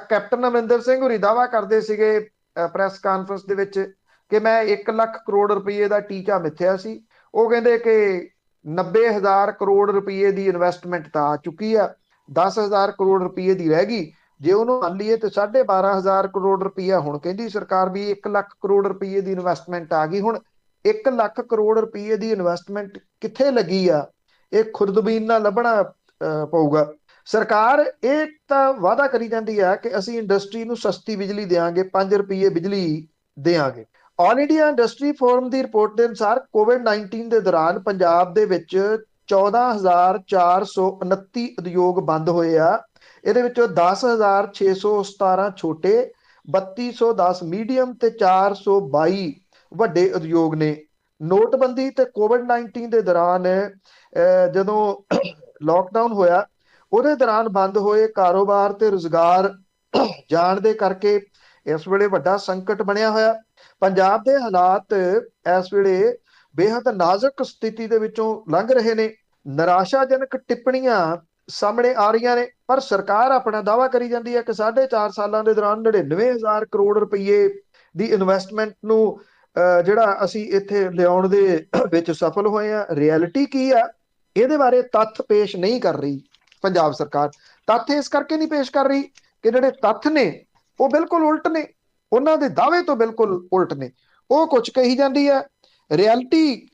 ਕੈਪਟਨ ਅਮਰਿੰਦਰ ਸਿੰਘ ਹੋਰੀ ਦਾਅਵਾ ਕਰਦੇ ਸੀਗੇ ਪ੍ਰੈਸ ਕਾਨਫਰੰਸ ਦੇ ਵਿੱਚ ਕਿ ਮੈਂ 1 ਲੱਖ ਕਰੋੜ ਰੁਪਏ ਦਾ ਟੀਚਾ ਮਿੱਥਿਆ ਸੀ। ਉਹ ਕਹਿੰਦੇ ਕਿ 90,000 ਕਰੋੜ ਰੁਪਏ ਦੀ ਇਨਵੈਸਟਮੈਂਟ ਤਾਂ ਆ ਚੁੱਕੀ ਆ, 10,000 ਕਰੋੜ ਰੁਪਏ ਦੀ ਰਹਿ ਗਈ। ਜੇ ਉਹਨੂੰ ਮੰਨ ਲਈਏ ਤੇ 12,500 ਕਰੋੜ ਰੁਪਈਆ ਹੁਣ ਕਹਿੰਦੀ ਸਰਕਾਰ ਵੀ 1 ਲੱਖ ਕਰੋੜ ਰੁਪਏ ਦੀ ਇਨਵੈਸਟਮੈਂਟ ਆ ਗਈ। ਹੁਣ 1 ਲੱਖ ਕਰੋੜ ਰੁਪਏ ਦੀ ਇਨਵੈਸਟਮੈਂਟ ਕਿੱਥੇ ਲੱਗੀ ਆ, ਇਹ ਖੁਰਦਬੀਨ ਨਾਲ ਲੱਭਣਾ ਪਊਗਾ। ਸਰਕਾਰ ਇਹ ਤਾਂ ਵਾਅਦਾ ਕਰੀ ਜਾਂਦੀ ਆ ਕਿ ਅਸੀਂ ਇੰਡਸਟਰੀ ਨੂੰ ਸਸਤੀ ਬਿਜਲੀ ਦੇਵਾਂਗੇ, 5 ਰੁਪਏ ਬਿਜਲੀ ਦੇਵਾਂਗੇ। ਆਲ ਇੰਡੀਆ ਇੰਡਸਟਰੀ ਫੋਰਮ ਦੀ ਰਿਪੋਰਟ ਦੇ ਅਨੁਸਾਰ ਕੋਵਿਡ-19 ਦੇ ਦੌਰਾਨ ਪੰਜਾਬ ਦੇ ਵਿੱਚ 14,429 ਉਦਯੋਗ ਬੰਦ ਹੋਏ ਆ। ਇਹਦੇ ਵਿੱਚੋਂ 10,617 ਛੋਟੇ, 3,210 ਮੀਡੀਅਮ ਤੇ 422 ਵੱਡੇ ਉਦਯੋਗ ਨੇ। ਨੋਟਬੰਦੀ ਤੇ ਕੋਵਿਡ-19 ਦੇ ਦੌਰਾਨ ਜਦੋਂ ਲਾਕਡਾਊਨ ਹੋਇਆ ਉਹਦੇ ਦੌਰਾਨ ਬੰਦ ਹੋਏ ਕਾਰੋਬਾਰ ਤੇ ਰੁਜ਼ਗਾਰ ਜਾਣ ਦੇ ਕਰਕੇ ਇਸ ਵੇਲੇ ਵੱਡਾ ਸੰਕਟ ਬਣਿਆ ਹੋਇਆ। ਪੰਜਾਬ ਦੇ ਹਾਲਾਤ ਇਸ ਵੇਲੇ ਬੇहद ਨਾਜ਼ੁਕ ਸਥਿਤੀ ਦੇ ਵਿੱਚੋਂ ਲੰਘ ਰਹੇ ਨੇ। ਨਿਰਾਸ਼ਾਜਨਕ ਟਿੱਪਣੀਆਂ ਸਾਹਮਣੇ ਆ ਰਹੀਆਂ ਨੇ, ਪਰ ਸਰਕਾਰ ਆਪਣਾ ਦਾਅਵਾ ਕਰੀ ਜਾਂਦੀ ਹੈ ਕਿ 4.5 ਸਾਲਾਂ ਦੇ ਦੌਰਾਨ 99,000 ਕਰੋੜ ਰੁਪਏ ਦੀ ਇਨਵੈਸਟਮੈਂਟ ਨੂੰ ਜਿਹੜਾ ਅਸੀਂ ਇੱਥੇ ਲਿਆਉਣ ਦੇ ਵਿੱਚ ਸਫਲ ਹੋਏ ਆ। ਰਿਐਲਿਟੀ ਕੀ ਆ ਇਹਦੇ ਬਾਰੇ ਤੱਥ ਪੇਸ਼ ਨਹੀਂ ਕਰ ਰਹੀ ਪੰਜਾਬ ਸਰਕਾਰ। ਤੱਥ ਇਸ ਕਰਕੇ ਨਹੀਂ ਪੇਸ਼ ਕਰ ਰਹੀ ਕਿ ਜਿਹੜੇ ਤੱਥ ਨੇ ਉਹ ਬਿਲਕੁਲ ਉਲਟ ਨੇ, ਉਹਨਾਂ ਦੇ ਦਾਅਵੇ ਤੋਂ ਬਿਲਕੁਲ ਉਲਟ ਨੇ। ਉਹ ਕੁਝ ਕਹੀ ਜਾਂਦੀ ਹੈ, ਰਿਐਲਿਟੀ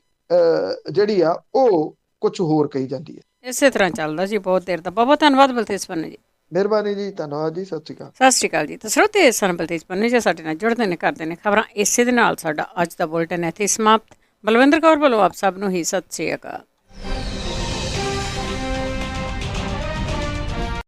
ਜਿਹੜੀ ਆ ਉਹ ਕੁਝ ਹੋਰ ਕਹੀ ਜਾਂਦੀ ਹੈ। ਇਸੇ ਤਰ੍ਹਾਂ ਚੱਲਦਾ ਜੀ ਬਹੁਤ ਦੇਰ ਦਾ। ਬਹੁਤ ਬਹੁਤ ਧੰਨਵਾਦ ਬਲਤੇਜ ਪੰਨੂ ਜੀ। ਮਿਹਰਬਾਨੀ ਜੀ, ਧੰਨਵਾਦ ਜੀ, ਸਤਿ ਸ਼੍ਰੀ ਅਕਾਲ। ਸਤਿ ਸ਼੍ਰੀ ਅਕਾਲ ਜੀ। ਤਾਂ ਸਰੋਤੇ ਸਨ ਬਲਤੇਜ ਪੰਨੂ ਜੀ ਸਾਡੇ ਨਾਲ ਜੁੜਦੇ ਨੇ, ਕਰਦੇ ਨੇ ਖਬਰਾਂ। ਇਸੇ ਦੇ ਨਾਲ ਸਾਡਾ ਅੱਜ ਦਾ ਬੁਲਟਨ ਇੱਥੇ ਸਮਾਪਤ। ਬਲਵਿੰਦਰ ਕੌਰ ਵੱਲੋਂ ਆਪ ਸਭ ਨੂੰ ਹੀ ਸਤਿ ਸ਼੍ਰੀ ਅਕਾਲ।